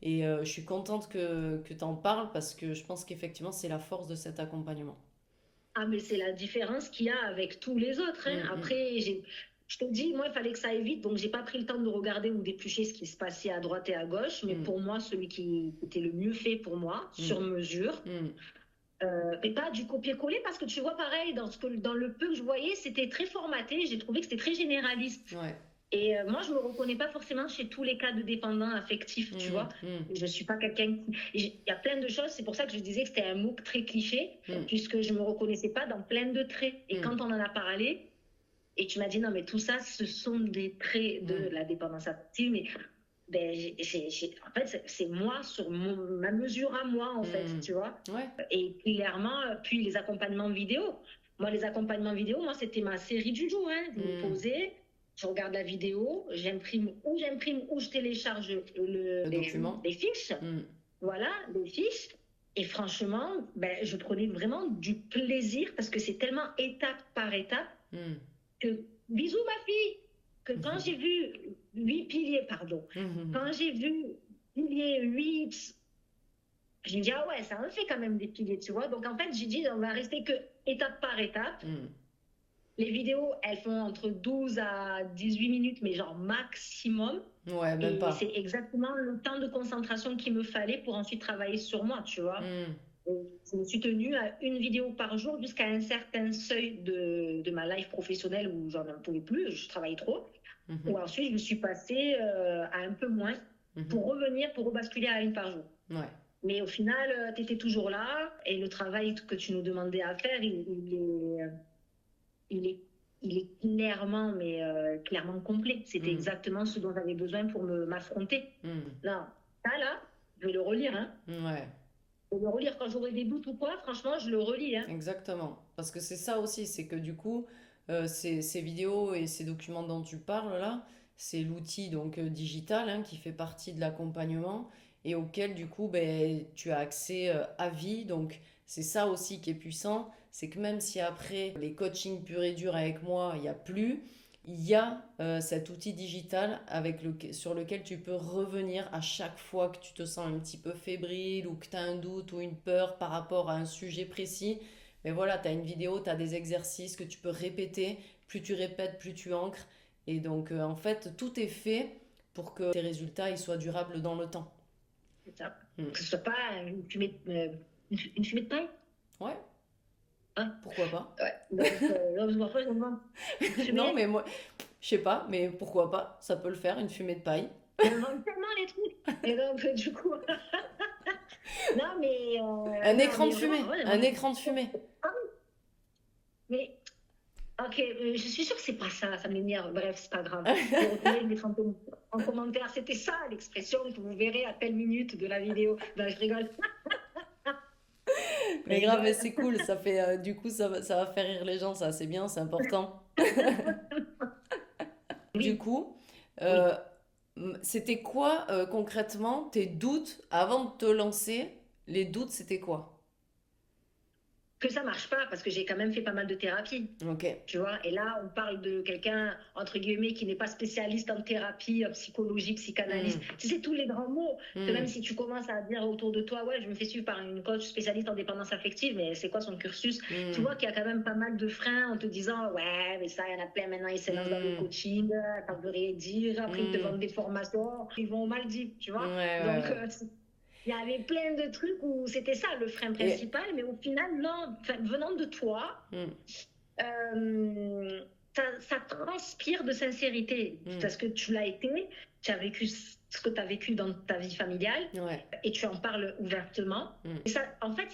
[SPEAKER 2] Et je suis contente que tu en parles parce que je pense qu'effectivement, c'est la force de cet accompagnement.
[SPEAKER 1] Ah, mais c'est la différence qu'il y a avec tous les autres, hein.
[SPEAKER 2] Mm, mm,
[SPEAKER 1] Après, je te dis, moi, il fallait que ça aille vite, donc j'ai pas pris le temps de regarder ou d'éplucher ce qui se passait à droite et à gauche. Mais
[SPEAKER 2] mm,
[SPEAKER 1] pour moi, celui qui était le mieux fait pour moi, sur
[SPEAKER 2] mm,
[SPEAKER 1] mesure,
[SPEAKER 2] mm.
[SPEAKER 1] et pas du copier-coller, parce que tu vois, pareil, dans le peu que je voyais, c'était très formaté. J'ai trouvé que c'était très généraliste.
[SPEAKER 2] Ouais.
[SPEAKER 1] Et moi, je me reconnais pas forcément chez tous les cas de dépendants affectifs, tu
[SPEAKER 2] Mm,
[SPEAKER 1] vois.
[SPEAKER 2] mm,
[SPEAKER 1] Je suis pas quelqu'un qui... Il y a plein de choses, c'est pour ça que je disais que c'était un MOOC très cliché,
[SPEAKER 2] mm,
[SPEAKER 1] puisque je me reconnaissais pas dans plein de traits. Et
[SPEAKER 2] mm,
[SPEAKER 1] quand on en a parlé, et tu m'as dit, non, mais tout ça, ce sont des traits de
[SPEAKER 2] mm,
[SPEAKER 1] la dépendance affective, mais ben, en fait, c'est moi sur ma mesure à moi, en fait,
[SPEAKER 2] mm.
[SPEAKER 1] tu vois.
[SPEAKER 2] Ouais.
[SPEAKER 1] Et clairement, puis les accompagnements vidéo. Moi, les accompagnements vidéo, moi, c'était ma série du jour, hein. Je me
[SPEAKER 2] Mm.
[SPEAKER 1] posais, je regarde la vidéo, j'imprime ou je télécharge
[SPEAKER 2] Le document.
[SPEAKER 1] les fiches.
[SPEAKER 2] Mm,
[SPEAKER 1] Voilà, les fiches. Et franchement, ben, je prenais vraiment du plaisir parce que c'est tellement étape par étape
[SPEAKER 2] mm.
[SPEAKER 1] que, bisous ma fille, que quand j'ai vu 8 piliers, pardon, quand j'ai vu piliers 8, j'ai dit, ah ouais, ça en fait quand même des piliers, tu vois. Donc en fait, j'ai dit, on va rester que étape par étape.
[SPEAKER 2] Mm.
[SPEAKER 1] Les vidéos, elles font entre 12 à 18 minutes, mais genre maximum.
[SPEAKER 2] Ouais, même
[SPEAKER 1] Et c'est
[SPEAKER 2] pas.
[SPEAKER 1] exactement le temps de concentration qu'il me fallait pour ensuite travailler sur moi, tu vois.
[SPEAKER 2] Mm,
[SPEAKER 1] Et je me suis tenue à une vidéo par jour jusqu'à un certain seuil de ma life professionnelle où j'en pouvais plus, je travaillais trop.
[SPEAKER 2] mhm,
[SPEAKER 1] Ou ensuite, je me suis passée à un peu moins
[SPEAKER 2] mhm.
[SPEAKER 1] pour revenir, pour rebasculer à une par jour.
[SPEAKER 2] Ouais.
[SPEAKER 1] Mais au final, tu étais toujours là et le travail que tu nous demandais à faire, il est, il est clairement, mais clairement complet. C'était
[SPEAKER 2] Mm,
[SPEAKER 1] exactement ce dont j'avais besoin pour m'affronter.
[SPEAKER 2] mm.
[SPEAKER 1] Non, ça là, je vais le relire. Hein.
[SPEAKER 2] Ouais.
[SPEAKER 1] Je vais le relire quand j'aurai des doutes ou quoi. Franchement, je le relis. Hein.
[SPEAKER 2] Exactement. Parce que c'est ça aussi, c'est que du coup, ces vidéos et ces documents dont tu parles là, c'est l'outil donc digital hein, qui fait partie de l'accompagnement et auquel du coup ben, tu as accès à vie. Donc c'est ça aussi qui est puissant, c'est que même si après les coachings purs et durs avec moi, il n'y a plus, il y a cet outil digital sur lequel tu peux revenir à chaque fois que tu te sens un petit peu fébrile ou que tu as un doute ou une peur par rapport à un sujet précis. Mais voilà, tu as une vidéo, tu as des exercices que tu peux répéter. Plus tu répètes, plus tu ancres. Et donc, en fait, tout est fait pour que tes résultats ils soient durables dans le temps.
[SPEAKER 1] C'est ça.
[SPEAKER 2] Mm.
[SPEAKER 1] Que ce soit pas une fumée de paille.
[SPEAKER 2] Ouais,
[SPEAKER 1] Hein.
[SPEAKER 2] pourquoi pas?
[SPEAKER 1] Ouais. Donc, parfois, je me demande, une
[SPEAKER 2] Non,
[SPEAKER 1] fumée.
[SPEAKER 2] mais moi, Je sais pas, mais pourquoi pas? Ça peut le faire, une fumée de paille.
[SPEAKER 1] J'invente tellement les trucs. Et donc, du coup,
[SPEAKER 2] Un
[SPEAKER 1] non,
[SPEAKER 2] écran de
[SPEAKER 1] mais vraiment,
[SPEAKER 2] fumée,
[SPEAKER 1] ouais, moi,
[SPEAKER 2] un écran de fumée.
[SPEAKER 1] ah oui, mais ok, je suis sûre que c'est pas ça, ça m'énerve. Bref, c'est pas grave. Je vais retourner, je mettrai en commentaire. C'était ça l'expression que vous verrez à telle minute de la vidéo. Ben, je rigole, je
[SPEAKER 2] Mais grave, mais
[SPEAKER 1] rigole.
[SPEAKER 2] c'est cool, ça fait, du coup, ça va faire rire les gens, ça, c'est bien, c'est important. Du
[SPEAKER 1] Oui,
[SPEAKER 2] coup,
[SPEAKER 1] oui.
[SPEAKER 2] euh, c'était quoi concrètement tes doutes avant de te lancer? Les doutes, c'était quoi?
[SPEAKER 1] Que ça marche pas, parce que j'ai quand même fait pas mal de thérapie.
[SPEAKER 2] Ok.
[SPEAKER 1] Tu vois, et là, on parle de quelqu'un, entre guillemets, qui n'est pas spécialiste en thérapie, en psychologie, psychanalyste.
[SPEAKER 2] Hmm,
[SPEAKER 1] Tu sais, tous les grands mots que même
[SPEAKER 2] hmm,
[SPEAKER 1] si tu commences à dire autour de toi, ouais, je me fais suivre par une coach spécialiste en dépendance affective, mais c'est quoi son cursus? Tu vois
[SPEAKER 2] hmm,
[SPEAKER 1] qu'il y a quand même pas mal de freins en te disant, ouais, mais ça, il y en a plein maintenant, ils se lancent dans le
[SPEAKER 2] hmm,
[SPEAKER 1] coaching, ça veut rien dire, après ils te vendent
[SPEAKER 2] hmm.
[SPEAKER 1] des formations, ils vont mal dire, tu
[SPEAKER 2] Ouais,
[SPEAKER 1] vois.
[SPEAKER 2] ouais,
[SPEAKER 1] Donc,
[SPEAKER 2] ouais.
[SPEAKER 1] il y avait plein de trucs où c'était ça le frein
[SPEAKER 2] Et,
[SPEAKER 1] principal, mais au final, non, enfin, venant de toi,
[SPEAKER 2] hmm,
[SPEAKER 1] euh, ça transpire de sincérité
[SPEAKER 2] hmm,
[SPEAKER 1] parce que tu l'as été, tu as vécu ce que tu as vécu dans ta vie familiale
[SPEAKER 2] ouais,
[SPEAKER 1] et tu en parles ouvertement.
[SPEAKER 2] hmm,
[SPEAKER 1] Et ça, en fait,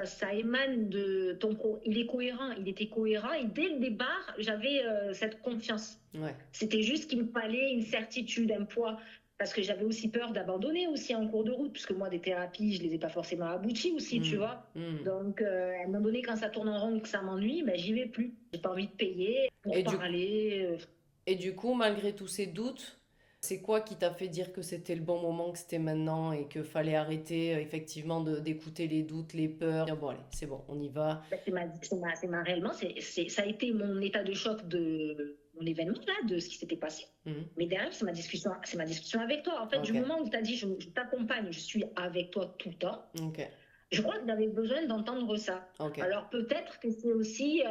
[SPEAKER 1] ça émane de ton pro. Il est cohérent, il était cohérent et dès le départ, j'avais cette confiance.
[SPEAKER 2] ouais.
[SPEAKER 1] C'était juste qu'il me fallait une certitude, un poids. Parce que j'avais aussi peur d'abandonner aussi en cours de route, puisque moi, des thérapies, je les ai pas forcément abouties aussi, tu
[SPEAKER 2] Hmm,
[SPEAKER 1] vois.
[SPEAKER 2] hmm.
[SPEAKER 1] Donc, à un moment donné, quand ça tourne en rond, que ça m'ennuie, ben, j'y vais plus. J'ai pas envie de payer pour
[SPEAKER 2] Et du,
[SPEAKER 1] parler.
[SPEAKER 2] et du coup, malgré tous ces doutes, c'est quoi qui t'a fait dire que c'était le bon moment, que c'était maintenant et que fallait arrêter effectivement d'écouter les doutes, les peurs. Dire, bon, allez, c'est bon, on y va.
[SPEAKER 1] Ben, réellement, ça a été mon état de choc de mon événement, là, de ce qui s'était passé.
[SPEAKER 2] Hmm,
[SPEAKER 1] Mais derrière, c'est ma discussion avec toi. En fait, du
[SPEAKER 2] ok,
[SPEAKER 1] moment où tu as dit, je t'accompagne, je suis avec toi tout le temps,
[SPEAKER 2] ok,
[SPEAKER 1] je crois que j'avais besoin d'entendre ça.
[SPEAKER 2] ok.
[SPEAKER 1] Alors peut-être que c'est aussi,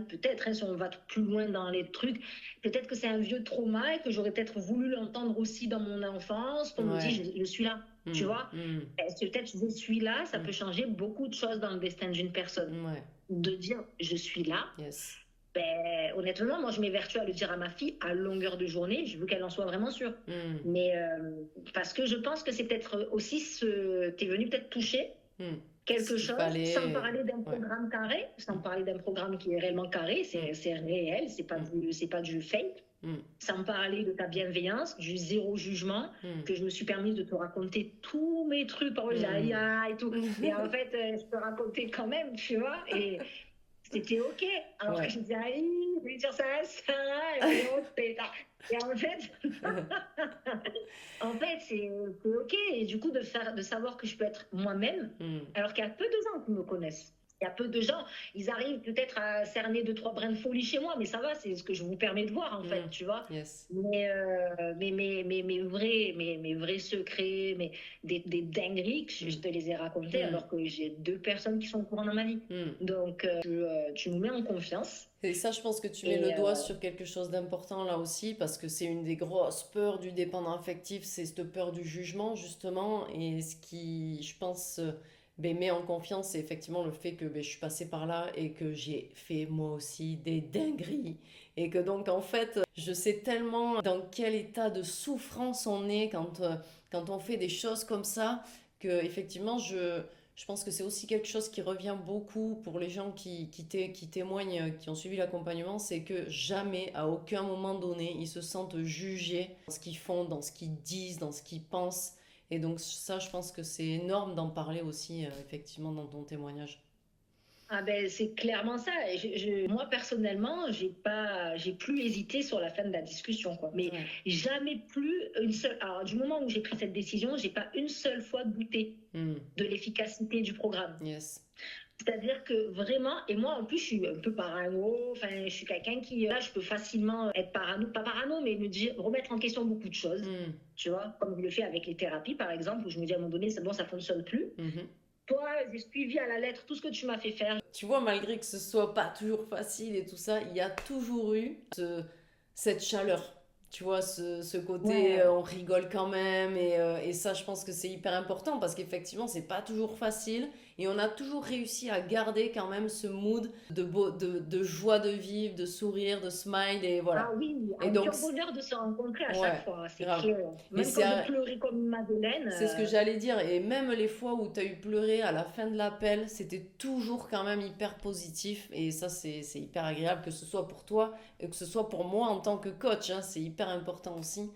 [SPEAKER 1] peut-être, hein, si on va plus loin dans les trucs, peut-être que c'est un vieux trauma et que j'aurais peut-être voulu l'entendre aussi dans mon enfance, qu'on me dit,
[SPEAKER 2] Ouais.
[SPEAKER 1] je suis là, tu
[SPEAKER 2] Hmm,
[SPEAKER 1] vois.
[SPEAKER 2] hmm,
[SPEAKER 1] Est-ce que peut-être je suis là, ça
[SPEAKER 2] hmm,
[SPEAKER 1] peut changer beaucoup de choses dans le destin d'une personne.
[SPEAKER 2] ouais,
[SPEAKER 1] De dire, je suis là,
[SPEAKER 2] yes.
[SPEAKER 1] ben, honnêtement, moi je m'évertue à le dire à ma fille à longueur de journée, je veux qu'elle en soit vraiment sûre.
[SPEAKER 2] Hmm,
[SPEAKER 1] Mais parce que je pense que c'est peut-être aussi t'es venu peut-être toucher
[SPEAKER 2] hmm. Ce
[SPEAKER 1] quelque
[SPEAKER 2] qu'il
[SPEAKER 1] chose, sans
[SPEAKER 2] fallait.
[SPEAKER 1] parler d'un
[SPEAKER 2] Ouais.
[SPEAKER 1] programme carré, sans
[SPEAKER 2] Hmm,
[SPEAKER 1] parler d'un programme qui est réellement carré,
[SPEAKER 2] hmm,
[SPEAKER 1] c'est réel,
[SPEAKER 2] hmm,
[SPEAKER 1] c'est pas du fake,
[SPEAKER 2] hmm,
[SPEAKER 1] sans parler de ta bienveillance, du zéro jugement,
[SPEAKER 2] hmm,
[SPEAKER 1] que je me suis permise de te raconter tous mes trucs, par exemple, aïe,
[SPEAKER 2] hmm.
[SPEAKER 1] aïe, et tout. Et en fait, je te racontais quand même, tu vois, et c'était OK. Alors que
[SPEAKER 2] Ouais.
[SPEAKER 1] je me disais, aïe, je vais dire ça, ça, et puis on pétard. Et en fait, en fait, c'est OK. Et du coup, de savoir que je peux être moi-même,
[SPEAKER 2] Hmm,
[SPEAKER 1] alors qu'il y a peu de gens qui me connaissent. Il y a peu de gens, ils arrivent peut-être à cerner deux, trois brins de folie chez moi, mais ça va, c'est ce que je vous permets de voir, en
[SPEAKER 2] hmm.
[SPEAKER 1] fait, tu vois.
[SPEAKER 2] Yes.
[SPEAKER 1] Mes vrais secrets, des dingueries, que je
[SPEAKER 2] Hmm,
[SPEAKER 1] te les ai racontées,
[SPEAKER 2] hmm,
[SPEAKER 1] alors que j'ai deux personnes qui sont au courant dans ma vie.
[SPEAKER 2] hmm.
[SPEAKER 1] Donc, tu nous mets en confiance.
[SPEAKER 2] Et ça, je pense que tu mets le
[SPEAKER 1] Et
[SPEAKER 2] doigt sur quelque chose d'important là aussi, parce que c'est une des grosses peurs du dépendant affectif, c'est cette peur du jugement, justement. Et ce qui, je pense, ben, met en confiance, c'est effectivement le fait que ben, je suis passée par là et que j'ai fait moi aussi des dingueries. Et que donc, en fait, je sais tellement dans quel état de souffrance on est quand on fait des choses comme ça, que effectivement, je pense que c'est aussi quelque chose qui revient beaucoup pour les gens qui témoignent, qui ont suivi l'accompagnement, c'est que jamais, à aucun moment donné, ils se sentent jugés dans ce qu'ils font, dans ce qu'ils disent, dans ce qu'ils pensent. Et donc ça, je pense que c'est énorme d'en parler aussi, effectivement, dans ton témoignage.
[SPEAKER 1] ah ben, c'est clairement ça. Et moi, personnellement, j'ai plus hésité sur la fin de la discussion, quoi. Mais
[SPEAKER 2] Ouais.
[SPEAKER 1] jamais plus une seule. Alors, du moment où j'ai pris cette décision, j'ai pas une seule fois douté
[SPEAKER 2] Hmm.
[SPEAKER 1] de l'efficacité du programme.
[SPEAKER 2] Yes.
[SPEAKER 1] C'est-à-dire que vraiment, et moi en plus je suis un peu parano, enfin je suis quelqu'un qui, là je peux facilement être parano, pas parano, mais me dire, remettre en question beaucoup de choses,
[SPEAKER 2] Hmm.
[SPEAKER 1] tu vois, comme je le fais avec les thérapies par exemple, où je me dis à un moment donné, c'est bon, ça fonctionne plus.
[SPEAKER 2] Mhm.
[SPEAKER 1] Toi, j'ai suivi à la lettre tout ce que tu m'as fait faire.
[SPEAKER 2] Tu vois, malgré que ce soit pas toujours facile et tout ça, il y a toujours eu cette chaleur. Tu vois, ce côté,
[SPEAKER 1] Ouais.
[SPEAKER 2] on rigole quand même, et ça, je pense que c'est hyper important parce qu'effectivement, c'est pas toujours facile et on a toujours réussi à garder quand même ce mood de joie de vivre, de sourire, de smile, et
[SPEAKER 1] Ah
[SPEAKER 2] voilà.
[SPEAKER 1] oui,
[SPEAKER 2] Et
[SPEAKER 1] un
[SPEAKER 2] donc,
[SPEAKER 1] pur bonheur de se rencontrer à chaque
[SPEAKER 2] ouais,
[SPEAKER 1] fois, c'est
[SPEAKER 2] grave.
[SPEAKER 1] clair.
[SPEAKER 2] Et
[SPEAKER 1] Même quand je pleurais comme une Madeleine,
[SPEAKER 2] c'est ce que j'allais dire. Et même les fois où tu as eu pleuré à la fin de l'appel, c'était toujours quand même hyper positif. Et ça, c'est hyper agréable, que ce soit pour toi et que ce soit pour moi en tant que coach, hein. C'est hyper important aussi.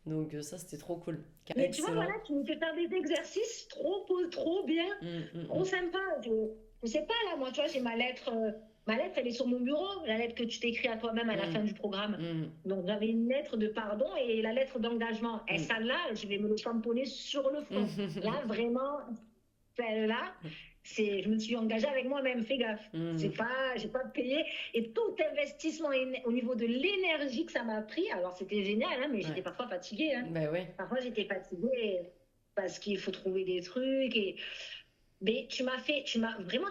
[SPEAKER 2] Donc ça, c'était trop cool.
[SPEAKER 1] mais tu vois, voilà,
[SPEAKER 2] Excellent.
[SPEAKER 1] tu me fais faire des exercices trop bien,
[SPEAKER 2] Mm, mm,
[SPEAKER 1] trop
[SPEAKER 2] mm,
[SPEAKER 1] sympa. Je sais pas, là, moi, tu vois, j'ai ma lettre, elle est sur mon bureau, la lettre que tu t'écris à toi-même à la fin
[SPEAKER 2] mm,
[SPEAKER 1] du programme.
[SPEAKER 2] mm,
[SPEAKER 1] Donc, j'avais une lettre de pardon et la lettre d'engagement. Et
[SPEAKER 2] mm,
[SPEAKER 1] celle-là, je vais me le tamponner sur le front. Là,
[SPEAKER 2] mm.
[SPEAKER 1] vraiment, celle-là, je me suis engagée avec moi-même, fais gaffe. C'est
[SPEAKER 2] Mm.
[SPEAKER 1] pas, j'ai pas payé. Et tout investissement au niveau de l'énergie que ça m'a pris, alors c'était génial, hein, mais j'étais
[SPEAKER 2] Ouais.
[SPEAKER 1] parfois fatiguée. Hein.
[SPEAKER 2] Ben oui.
[SPEAKER 1] Parfois, j'étais fatiguée parce qu'il faut trouver des trucs. Mais tu m'as vraiment,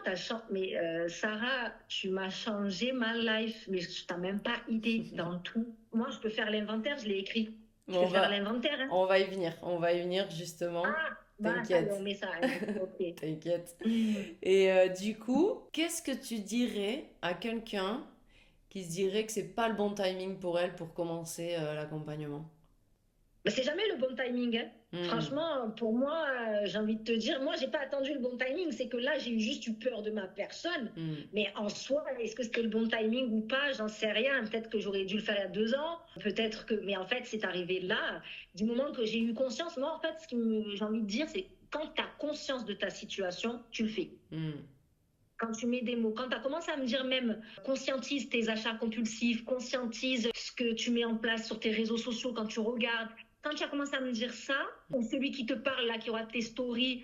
[SPEAKER 1] mais Sarah, tu m'as changé ma life, mais tu n'as même pas idée dans tout. Moi, je peux faire l'inventaire, je l'ai écrit. Je
[SPEAKER 2] On
[SPEAKER 1] peux faire
[SPEAKER 2] va,
[SPEAKER 1] l'inventaire, hein.
[SPEAKER 2] on va y venir. On va y venir justement.
[SPEAKER 1] Ah, bah, ça y est, on
[SPEAKER 2] T'inquiète.
[SPEAKER 1] met ça, hein. Ok.
[SPEAKER 2] T'inquiète.
[SPEAKER 1] Hmm.
[SPEAKER 2] Et du coup, qu'est-ce que tu dirais à quelqu'un qui se dirait que c'est pas le bon timing pour elle pour commencer l'accompagnement?
[SPEAKER 1] Mais c'est jamais le bon timing, hein.
[SPEAKER 2] Hmm,
[SPEAKER 1] Franchement, pour moi, j'ai envie de te dire, moi, j'ai pas attendu le bon timing. C'est que là, j'ai juste eu peur de ma personne.
[SPEAKER 2] hmm,
[SPEAKER 1] Mais en soi, est-ce que c'était le bon timing ou pas? J'en sais rien. Peut-être que j'aurais dû le faire il y a 2 ans. Peut-être que. Mais en fait, c'est arrivé là. Du moment que j'ai eu conscience, moi, en fait, j'ai envie de dire, c'est quand tu as conscience de ta situation, tu le fais.
[SPEAKER 2] hmm,
[SPEAKER 1] Quand tu mets des mots, quand tu as commencé à me dire même, conscientise tes achats compulsifs, conscientise ce que tu mets en place sur tes réseaux sociaux quand tu regardes. Quand tu as commencé à me dire ça, ou celui qui te parle là, qui aura tes stories,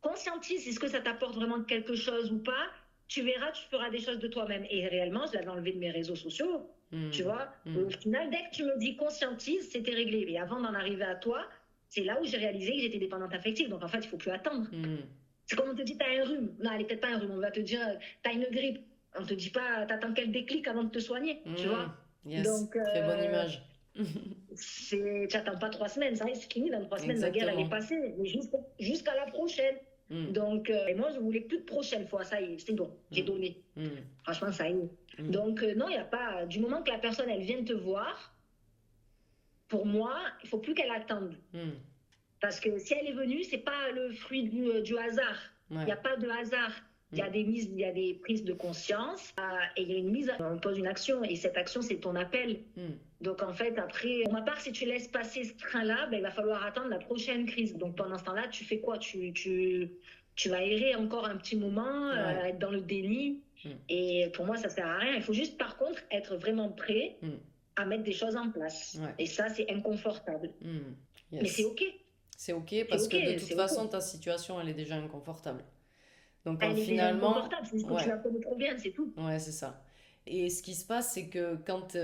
[SPEAKER 1] conscientise, est-ce que ça t'apporte vraiment quelque chose ou pas? Tu verras, tu feras des choses de toi-même. Et réellement, je l'avais enlevé de mes réseaux sociaux, tu
[SPEAKER 2] hmm,
[SPEAKER 1] vois. Et au
[SPEAKER 2] hmm,
[SPEAKER 1] final, dès que tu me dis conscientise, c'était réglé. Et avant d'en arriver à toi, c'est là où j'ai réalisé que j'étais dépendante affective. Donc en fait, il faut plus attendre.
[SPEAKER 2] hmm.
[SPEAKER 1] C'est comme on te dit, t'as un rhume. Non, elle est peut-être pas un rhume. On va te dire, t'as une grippe. On te dit pas, t'attends quel déclic avant de te soigner, tu
[SPEAKER 2] Hmm,
[SPEAKER 1] vois.
[SPEAKER 2] yes,
[SPEAKER 1] Donc,
[SPEAKER 2] très bonne image.
[SPEAKER 1] tu n'attends pas 3 semaines. Ça y est, c'est fini. Dans 3 semaines, la guerre, elle est
[SPEAKER 2] Exactement.
[SPEAKER 1] passée. Mais jusqu'à la prochaine.
[SPEAKER 2] Hmm,
[SPEAKER 1] Donc, et moi, je voulais plus de prochaine fois. Ça y est, c'est bon. J'ai
[SPEAKER 2] hmm,
[SPEAKER 1] donné.
[SPEAKER 2] hmm,
[SPEAKER 1] Franchement, ça y est.
[SPEAKER 2] hmm,
[SPEAKER 1] Donc, non, il n'y a pas. Du moment que la personne, elle vient te voir, pour moi, il faut plus qu'elle attende.
[SPEAKER 2] hmm.
[SPEAKER 1] Parce que si elle est venue, c'est pas le fruit du hasard. Il n'y a
[SPEAKER 2] Ouais.
[SPEAKER 1] pas de hasard.
[SPEAKER 2] Hmm,
[SPEAKER 1] Il y a des prises de conscience et il y a une mise, on pose une action et cette action, c'est ton appel.
[SPEAKER 2] hmm,
[SPEAKER 1] Donc en fait, après, pour ma part, si tu laisses passer ce train-là, ben, il va falloir attendre la prochaine crise. Donc pendant ce temps-là, tu fais quoi? Tu vas errer encore un petit moment,
[SPEAKER 2] ouais.
[SPEAKER 1] être dans le déni.
[SPEAKER 2] Hmm,
[SPEAKER 1] Et pour moi, ça sert à rien. Il faut juste, par contre, être vraiment prêt
[SPEAKER 2] hmm,
[SPEAKER 1] à mettre des choses en place.
[SPEAKER 2] ouais.
[SPEAKER 1] Et ça, c'est inconfortable.
[SPEAKER 2] Hmm,
[SPEAKER 1] Mais c'est
[SPEAKER 2] yes.
[SPEAKER 1] OK.
[SPEAKER 2] C'est ok
[SPEAKER 1] C'est
[SPEAKER 2] parce
[SPEAKER 1] OK.
[SPEAKER 2] que de toute
[SPEAKER 1] C'est OK.
[SPEAKER 2] façon, ta situation, elle est déjà inconfortable. Donc
[SPEAKER 1] Elle est déjà
[SPEAKER 2] finalement,
[SPEAKER 1] inconfortable. C'est juste que tu
[SPEAKER 2] ouais,
[SPEAKER 1] la connais trop bien, c'est tout.
[SPEAKER 2] ouais, c'est ça. Et ce qui se passe, c'est que quand tu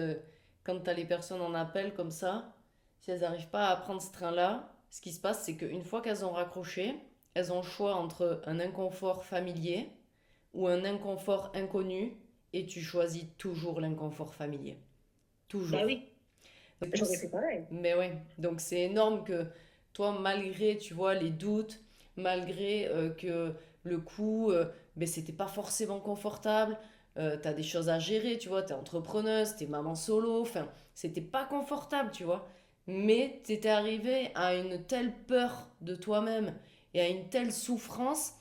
[SPEAKER 2] as les personnes en appel comme ça, si elles n'arrivent pas à prendre ce train-là, ce qui se passe, c'est qu'une fois qu'elles ont raccroché, elles ont le choix entre un inconfort familier ou un inconfort inconnu, et tu choisis toujours l'inconfort familier.
[SPEAKER 1] Ben
[SPEAKER 2] Toujours.
[SPEAKER 1] oui,
[SPEAKER 2] Du coup,
[SPEAKER 1] j'aurais fait pareil.
[SPEAKER 2] mais ouais, donc c'est énorme que toi, malgré, tu vois, les doutes, malgré que le coup, ben, c'était pas forcément confortable, t'as des choses à gérer, tu vois, t'es entrepreneuse, t'es maman solo, enfin, c'était pas confortable, tu vois. Mais t'étais arrivé à une telle peur de toi-même et à une telle souffrance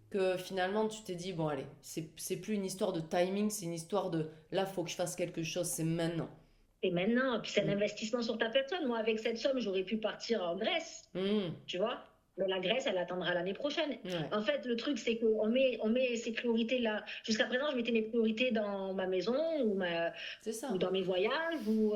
[SPEAKER 2] que finalement tu t'es dit, bon allez, c'est plus une histoire de timing, c'est une histoire de là, faut que je fasse quelque chose, c'est maintenant.
[SPEAKER 1] Et maintenant, puis c'est un
[SPEAKER 2] Mm.
[SPEAKER 1] investissement sur ta personne. Moi, avec cette somme, j'aurais pu partir en Grèce,
[SPEAKER 2] Mm.
[SPEAKER 1] tu vois. Mais la Grèce, elle attendra l'année prochaine.
[SPEAKER 2] Ouais,
[SPEAKER 1] En fait, le truc, c'est on met ces priorités-là. Jusqu'à présent, je mettais mes priorités dans ma maison
[SPEAKER 2] c'est
[SPEAKER 1] ou
[SPEAKER 2] ça.
[SPEAKER 1] dans mes voyages ou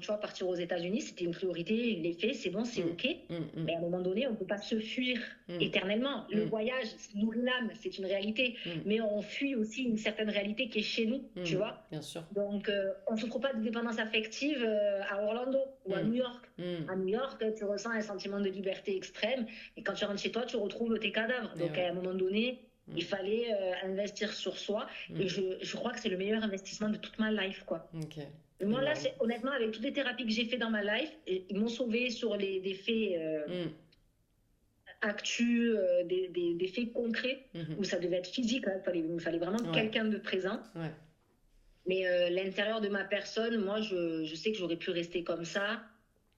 [SPEAKER 1] tu vois, partir aux États-Unis, c'était une priorité. Je l'ai fait, c'est bon, c'est
[SPEAKER 2] Mm,
[SPEAKER 1] OK.
[SPEAKER 2] mm, mm,
[SPEAKER 1] Mais à un moment donné, on ne peut pas se fuir
[SPEAKER 2] mm,
[SPEAKER 1] éternellement. Le
[SPEAKER 2] mm,
[SPEAKER 1] voyage nourrit l'âme, c'est une réalité.
[SPEAKER 2] mm,
[SPEAKER 1] Mais on fuit aussi une certaine réalité qui est chez nous, tu
[SPEAKER 2] mm,
[SPEAKER 1] vois.
[SPEAKER 2] bien sûr.
[SPEAKER 1] Donc, on ne souffre pas de dépendance affective à Orlando ou à
[SPEAKER 2] Mm,
[SPEAKER 1] New York.
[SPEAKER 2] mm,
[SPEAKER 1] À New York, tu ressens un sentiment de liberté extrême et quand tu rentres chez toi, tu retrouves tes cadavres.
[SPEAKER 2] et
[SPEAKER 1] Donc,
[SPEAKER 2] ouais.
[SPEAKER 1] à un moment donné,
[SPEAKER 2] Mm,
[SPEAKER 1] il fallait investir sur soi et
[SPEAKER 2] mm,
[SPEAKER 1] je crois que c'est le meilleur investissement de toute ma life, quoi.
[SPEAKER 2] ok.
[SPEAKER 1] Moi, là,
[SPEAKER 2] énorme.
[SPEAKER 1] honnêtement, avec toutes les thérapies que j'ai fait dans ma life, ils m'ont sauvé sur des faits
[SPEAKER 2] Mm,
[SPEAKER 1] actus, des faits concrets,
[SPEAKER 2] mhm.
[SPEAKER 1] où ça devait être physique, hein, il me fallait vraiment
[SPEAKER 2] Ouais,
[SPEAKER 1] quelqu'un de présent.
[SPEAKER 2] ouais,
[SPEAKER 1] Mais l'intérieur de ma personne, moi, je sais que j'aurais pu rester comme ça.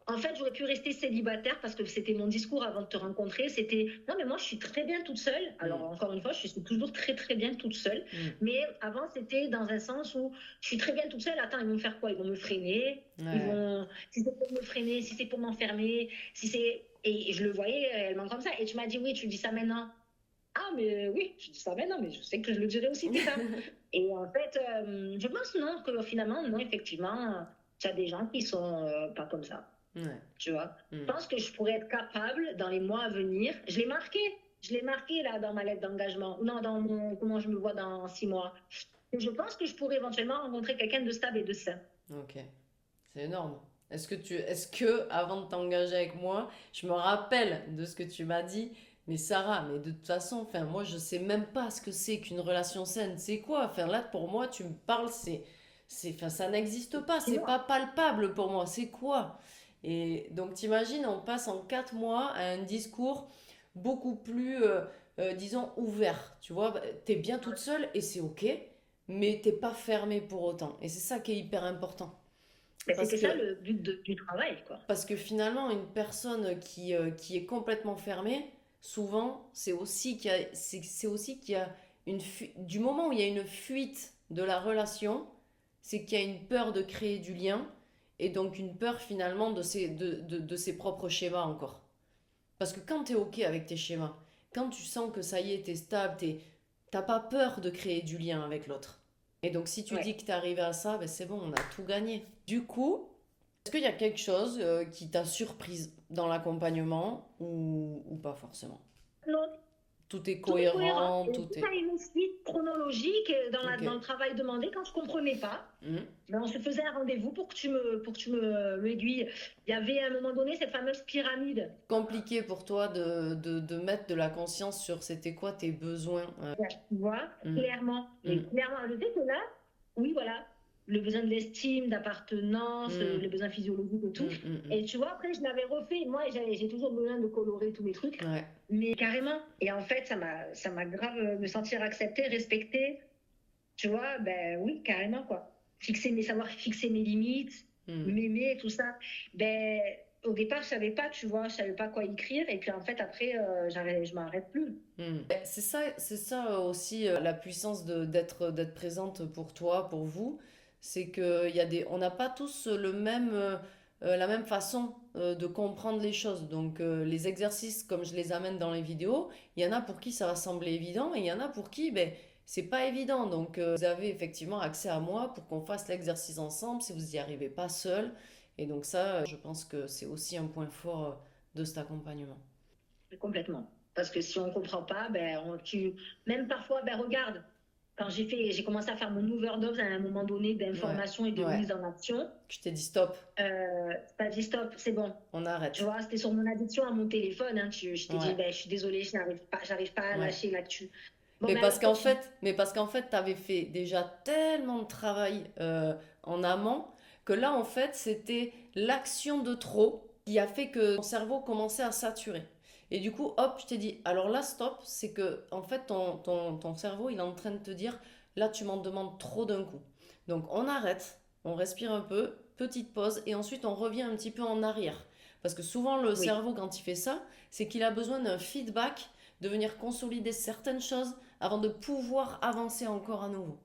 [SPEAKER 1] En fait, j'aurais pu rester célibataire parce que c'était mon discours avant de te rencontrer. C'était non, mais moi, je suis très bien toute seule. Alors,
[SPEAKER 2] mm,
[SPEAKER 1] encore une fois, je suis toujours très, très bien toute seule.
[SPEAKER 2] mm.
[SPEAKER 1] Mais avant, c'était dans un sens où je suis très bien toute seule. Attends, ils vont me faire quoi? Ils vont me freiner. Ils
[SPEAKER 2] Ouais,
[SPEAKER 1] vont, si c'est pour me freiner, si c'est pour m'enfermer, si c'est. Et je le voyais réellement comme ça. Et tu m'as dit, oui, tu dis ça maintenant. Ah, mais oui, je dis ça maintenant, mais je sais que je le dirai aussi plus tard. Et en fait, je pense non, que finalement, non, effectivement, il y a des gens qui sont pas comme ça,
[SPEAKER 2] ouais,
[SPEAKER 1] tu vois.
[SPEAKER 2] mm.
[SPEAKER 1] Je pense que je pourrais être capable, dans les mois à venir, je l'ai marqué là dans ma lettre d'engagement, non, dans mon, comment je me vois dans 6 mois. Et je pense que je pourrais éventuellement rencontrer quelqu'un de stable et de sain.
[SPEAKER 2] Ok, c'est énorme. Est-ce que, avant de t'engager avec moi, je me rappelle de ce que tu m'as dit, mais Sarah, mais de toute façon, enfin, moi, je sais même pas ce que c'est qu'une relation saine. C'est quoi? Enfin, là, pour moi, tu me parles, enfin, ça n'existe pas, c'est
[SPEAKER 1] Sinon,
[SPEAKER 2] pas palpable pour moi. C'est quoi? Et donc, t'imagines, on passe en 4 mois à un discours beaucoup plus, disons, ouvert. Tu vois, t'es bien toute seule et c'est ok, mais t'es pas fermée pour autant. Et c'est ça qui est hyper important.
[SPEAKER 1] ben,
[SPEAKER 2] Parce
[SPEAKER 1] c'était ça
[SPEAKER 2] que,
[SPEAKER 1] le but du travail, quoi.
[SPEAKER 2] parce que finalement, une personne qui est complètement fermée, souvent, c'est aussi qu'il y a du moment où il y a une fuite de la relation, c'est qu'il y a une peur de créer du lien et donc une peur finalement de ses propres schémas encore. Parce que quand tu es OK avec tes schémas, quand tu sens que ça y est, tu es stable, t'as pas peur de créer du lien avec l'autre. Et donc si tu dis
[SPEAKER 1] Ouais.
[SPEAKER 2] que tu es arrivé à ça, ben c'est bon, on a tout gagné. Du coup, est-ce qu'il y a quelque chose qui t'a surprise dans l'accompagnement ou pas forcément?
[SPEAKER 1] Non,
[SPEAKER 2] Tout est
[SPEAKER 1] tout est cohérent.
[SPEAKER 2] cohérent,
[SPEAKER 1] Et
[SPEAKER 2] tout
[SPEAKER 1] tout
[SPEAKER 2] est...
[SPEAKER 1] a une suite chronologique
[SPEAKER 2] Ok.
[SPEAKER 1] dans le travail demandé. Quand je comprenais pas,
[SPEAKER 2] Mhm.
[SPEAKER 1] ben, on se faisait un rendez-vous pour que tu me m'aiguilles. Il y avait à un moment donné cette fameuse pyramide.
[SPEAKER 2] Compliqué pour toi de mettre de la conscience sur c'était quoi tes besoins.
[SPEAKER 1] Ouais, tu vois,
[SPEAKER 2] Mhm.
[SPEAKER 1] clairement. Mais
[SPEAKER 2] Mhm.
[SPEAKER 1] clairement, je sais que là, oui, voilà, le besoin de l'estime, d'appartenance,
[SPEAKER 2] Mhm.
[SPEAKER 1] les besoins physiologiques et tout.
[SPEAKER 2] Mhm. Mhm.
[SPEAKER 1] Et tu vois, après, je l'avais refait. Moi, j'ai toujours besoin de colorer tous mes trucs.
[SPEAKER 2] Ouais.
[SPEAKER 1] Mais carrément. Et en fait, ça m'a grave me sentir acceptée, respectée. Tu vois, ben oui, carrément, quoi. Savoir fixer mes limites,
[SPEAKER 2] Mhm.
[SPEAKER 1] m'aimer, tout ça. Ben, au départ, je savais pas, tu vois, je savais pas quoi écrire. Et puis, en fait, après, je m'arrête plus.
[SPEAKER 2] C'est ça aussi la puissance d'être présente pour toi, pour vous, c'est que on n'a pas tous la même façon de comprendre les choses. Donc les exercices, comme je les amène dans les vidéos, il y en a pour qui ça va sembler évident et il y en a pour qui ben, c'est pas évident. Donc vous avez effectivement accès à moi pour qu'on fasse l'exercice ensemble si vous n'y arrivez pas seul. Et donc ça, je pense que c'est aussi un point fort de cet accompagnement.
[SPEAKER 1] Complètement. Parce que si on ne comprend pas, ben, même parfois, ben, regarde, quand j'ai commencé à faire mon overdose à un moment donné
[SPEAKER 2] Ouais,
[SPEAKER 1] d'information et de
[SPEAKER 2] ouais.
[SPEAKER 1] mise en action,
[SPEAKER 2] Je t'ai dit stop,
[SPEAKER 1] t'as dit stop, c'est bon.
[SPEAKER 2] on
[SPEAKER 1] Tu
[SPEAKER 2] arrête.
[SPEAKER 1] vois, c'était sur mon addiction à mon téléphone. Hein, je t'ai dit,
[SPEAKER 2] Ouais,
[SPEAKER 1] ben, je suis désolée, j'arrive pas à
[SPEAKER 2] ouais.
[SPEAKER 1] lâcher l'actu. Bon, ben alors
[SPEAKER 2] Mais parce qu'en fait, tu avais fait déjà tellement de travail en amont que là, en fait, c'était l'action de trop qui a fait que ton cerveau commençait à saturer. Et du coup, hop, je t'ai dit, alors là, stop, c'est que, en fait, ton cerveau, il est en train de te dire, là, tu m'en demandes trop d'un coup. Donc, on arrête, on respire un peu, petite pause, et ensuite, on revient un petit peu en arrière. Parce que souvent, le
[SPEAKER 1] oui,
[SPEAKER 2] cerveau, quand il fait ça, c'est qu'il a besoin d'un feedback, de venir consolider certaines choses avant de pouvoir avancer encore à nouveau.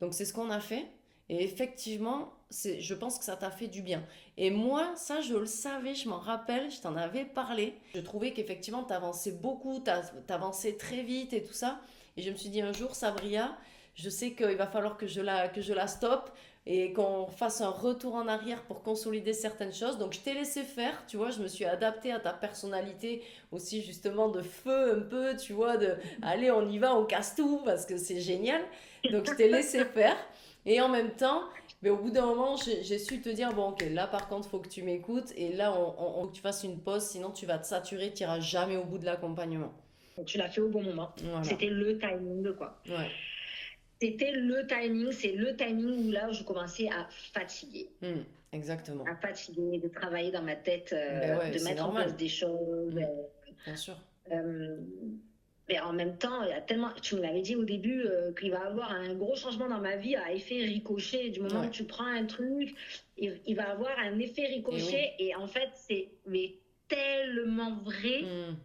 [SPEAKER 2] Donc c'est ce qu'on a fait. Et effectivement, je pense que ça t'a fait du bien. Et moi, ça, je le savais, je m'en rappelle, je t'en avais parlé. Je trouvais qu'effectivement, t'avançais beaucoup, t'avançais très vite et tout ça. Et je me suis dit un jour, Sabria, je sais qu'il va falloir que je la stoppe et qu'on fasse un retour en arrière pour consolider certaines choses. Donc je t'ai laissé faire, tu vois, je me suis adaptée à ta personnalité aussi justement de feu un peu, tu vois, de allez, on y va, on casse tout parce que c'est génial. Donc je t'ai laissé faire. Et en même temps, mais au bout d'un moment, j'ai su te dire, bon ok, là par contre, il faut que tu m'écoutes. Et là, faut que tu fasses une pause, sinon tu vas te saturer, tu n'iras jamais au bout de l'accompagnement.
[SPEAKER 1] tu l'as fait au bon moment.
[SPEAKER 2] Voilà.
[SPEAKER 1] C'était le timing, quoi.
[SPEAKER 2] Ouais.
[SPEAKER 1] c'était le timing, c'est le timing où là, je commençais à fatiguer.
[SPEAKER 2] Hmm, exactement.
[SPEAKER 1] À fatiguer, de travailler dans ma tête,
[SPEAKER 2] Ben ouais,
[SPEAKER 1] de
[SPEAKER 2] c'est
[SPEAKER 1] mettre en place
[SPEAKER 2] normal.
[SPEAKER 1] des choses.
[SPEAKER 2] Hmm, bien sûr.
[SPEAKER 1] Euh, mais en même temps, il y a tellement, tu me l'avais dit au début, qu'il va y avoir un gros changement dans ma vie à effet ricochet. Du moment
[SPEAKER 2] Ouais.
[SPEAKER 1] que tu prends un truc, il va avoir un effet
[SPEAKER 2] Et oui.
[SPEAKER 1] ricochet. Et en fait, c'est mais tellement vrai.
[SPEAKER 2] Hmm,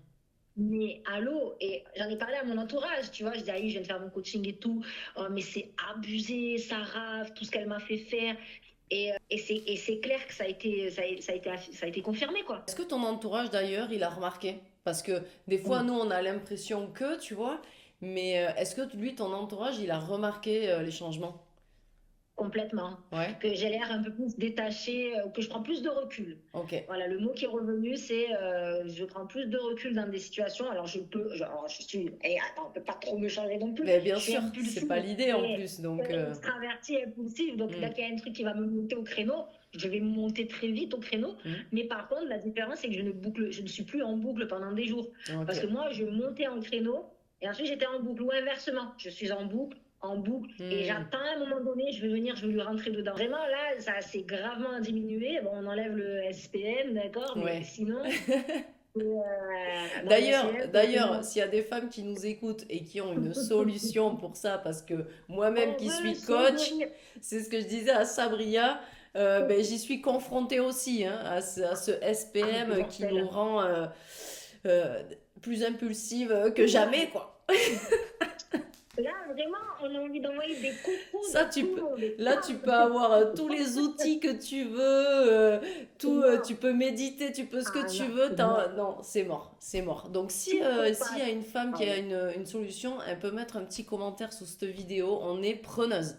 [SPEAKER 1] Mais allô, et j'en ai parlé à mon entourage, tu vois, je dis, ah oui, je viens de faire mon coaching et tout. Oh, mais c'est abusé, ça rave, tout ce qu'elle m'a fait faire. Et c'est clair que ça a été confirmé, quoi.
[SPEAKER 2] Est-ce que ton entourage d'ailleurs, il a remarqué? Parce que des fois,
[SPEAKER 1] Oui.
[SPEAKER 2] nous, on a l'impression que, tu vois, mais est-ce que lui, ton entourage, il a remarqué les changements?
[SPEAKER 1] Complètement.
[SPEAKER 2] Ouais,
[SPEAKER 1] Que j'ai l'air un peu plus détachée, que je prends plus de recul.
[SPEAKER 2] ok.
[SPEAKER 1] Voilà, le mot qui est revenu, c'est je prends plus de recul dans des situations. Alors je peux, genre, je suis, et attends, on peut pas trop me changer non plus.
[SPEAKER 2] Mais bien
[SPEAKER 1] Je suis
[SPEAKER 2] sûr, c'est
[SPEAKER 1] impulsive
[SPEAKER 2] pas l'idée en
[SPEAKER 1] et
[SPEAKER 2] plus, donc
[SPEAKER 1] extravertie, impulsive. Donc dès
[SPEAKER 2] hmm,
[SPEAKER 1] qu'il y a un truc qui va me monter au créneau, je vais monter très vite au créneau.
[SPEAKER 2] hmm,
[SPEAKER 1] Mais par contre, la différence, c'est que je ne suis plus en boucle pendant des jours.
[SPEAKER 2] ok.
[SPEAKER 1] Parce que moi, je montais en créneau et ensuite j'étais en boucle ou inversement. Je suis en boucle et
[SPEAKER 2] Hmm.
[SPEAKER 1] j'attends à un moment donné, je vais venir, je vais lui rentrer dedans. Vraiment, là, ça s'est gravement diminué. Bon, on enlève le SPM, d'accord, mais
[SPEAKER 2] Ouais.
[SPEAKER 1] sinon, non, le
[SPEAKER 2] D'ailleurs,
[SPEAKER 1] SPM,
[SPEAKER 2] s'il y a des femmes qui nous écoutent et qui ont une solution pour ça, parce que moi-même
[SPEAKER 1] on
[SPEAKER 2] qui
[SPEAKER 1] veut
[SPEAKER 2] suis
[SPEAKER 1] se
[SPEAKER 2] coach,
[SPEAKER 1] nourrir.
[SPEAKER 2] c'est ce que je disais à Sabria, ben, j'y suis confrontée aussi, hein, à ce
[SPEAKER 1] Ah, mais c'est
[SPEAKER 2] SPM qui nous
[SPEAKER 1] mortel.
[SPEAKER 2] rend euh, plus impulsives que jamais, quoi.
[SPEAKER 1] Là, vraiment, on a envie d'envoyer des coucous
[SPEAKER 2] Ça,
[SPEAKER 1] à tout le monde. Et
[SPEAKER 2] là, tu peux
[SPEAKER 1] ça,
[SPEAKER 2] avoir tous les outils que tu veux,
[SPEAKER 1] c'est
[SPEAKER 2] tout,
[SPEAKER 1] mort.
[SPEAKER 2] tu peux méditer, tu peux ce que
[SPEAKER 1] Ah
[SPEAKER 2] tu
[SPEAKER 1] non,
[SPEAKER 2] veux.
[SPEAKER 1] c'est mort.
[SPEAKER 2] Non, c'est mort, c'est mort. Donc, si
[SPEAKER 1] Tout se
[SPEAKER 2] s'il y a
[SPEAKER 1] passe.
[SPEAKER 2] une femme
[SPEAKER 1] Ah
[SPEAKER 2] qui a
[SPEAKER 1] ouais.
[SPEAKER 2] une solution, elle peut mettre un petit commentaire sous cette vidéo. On est preneuse.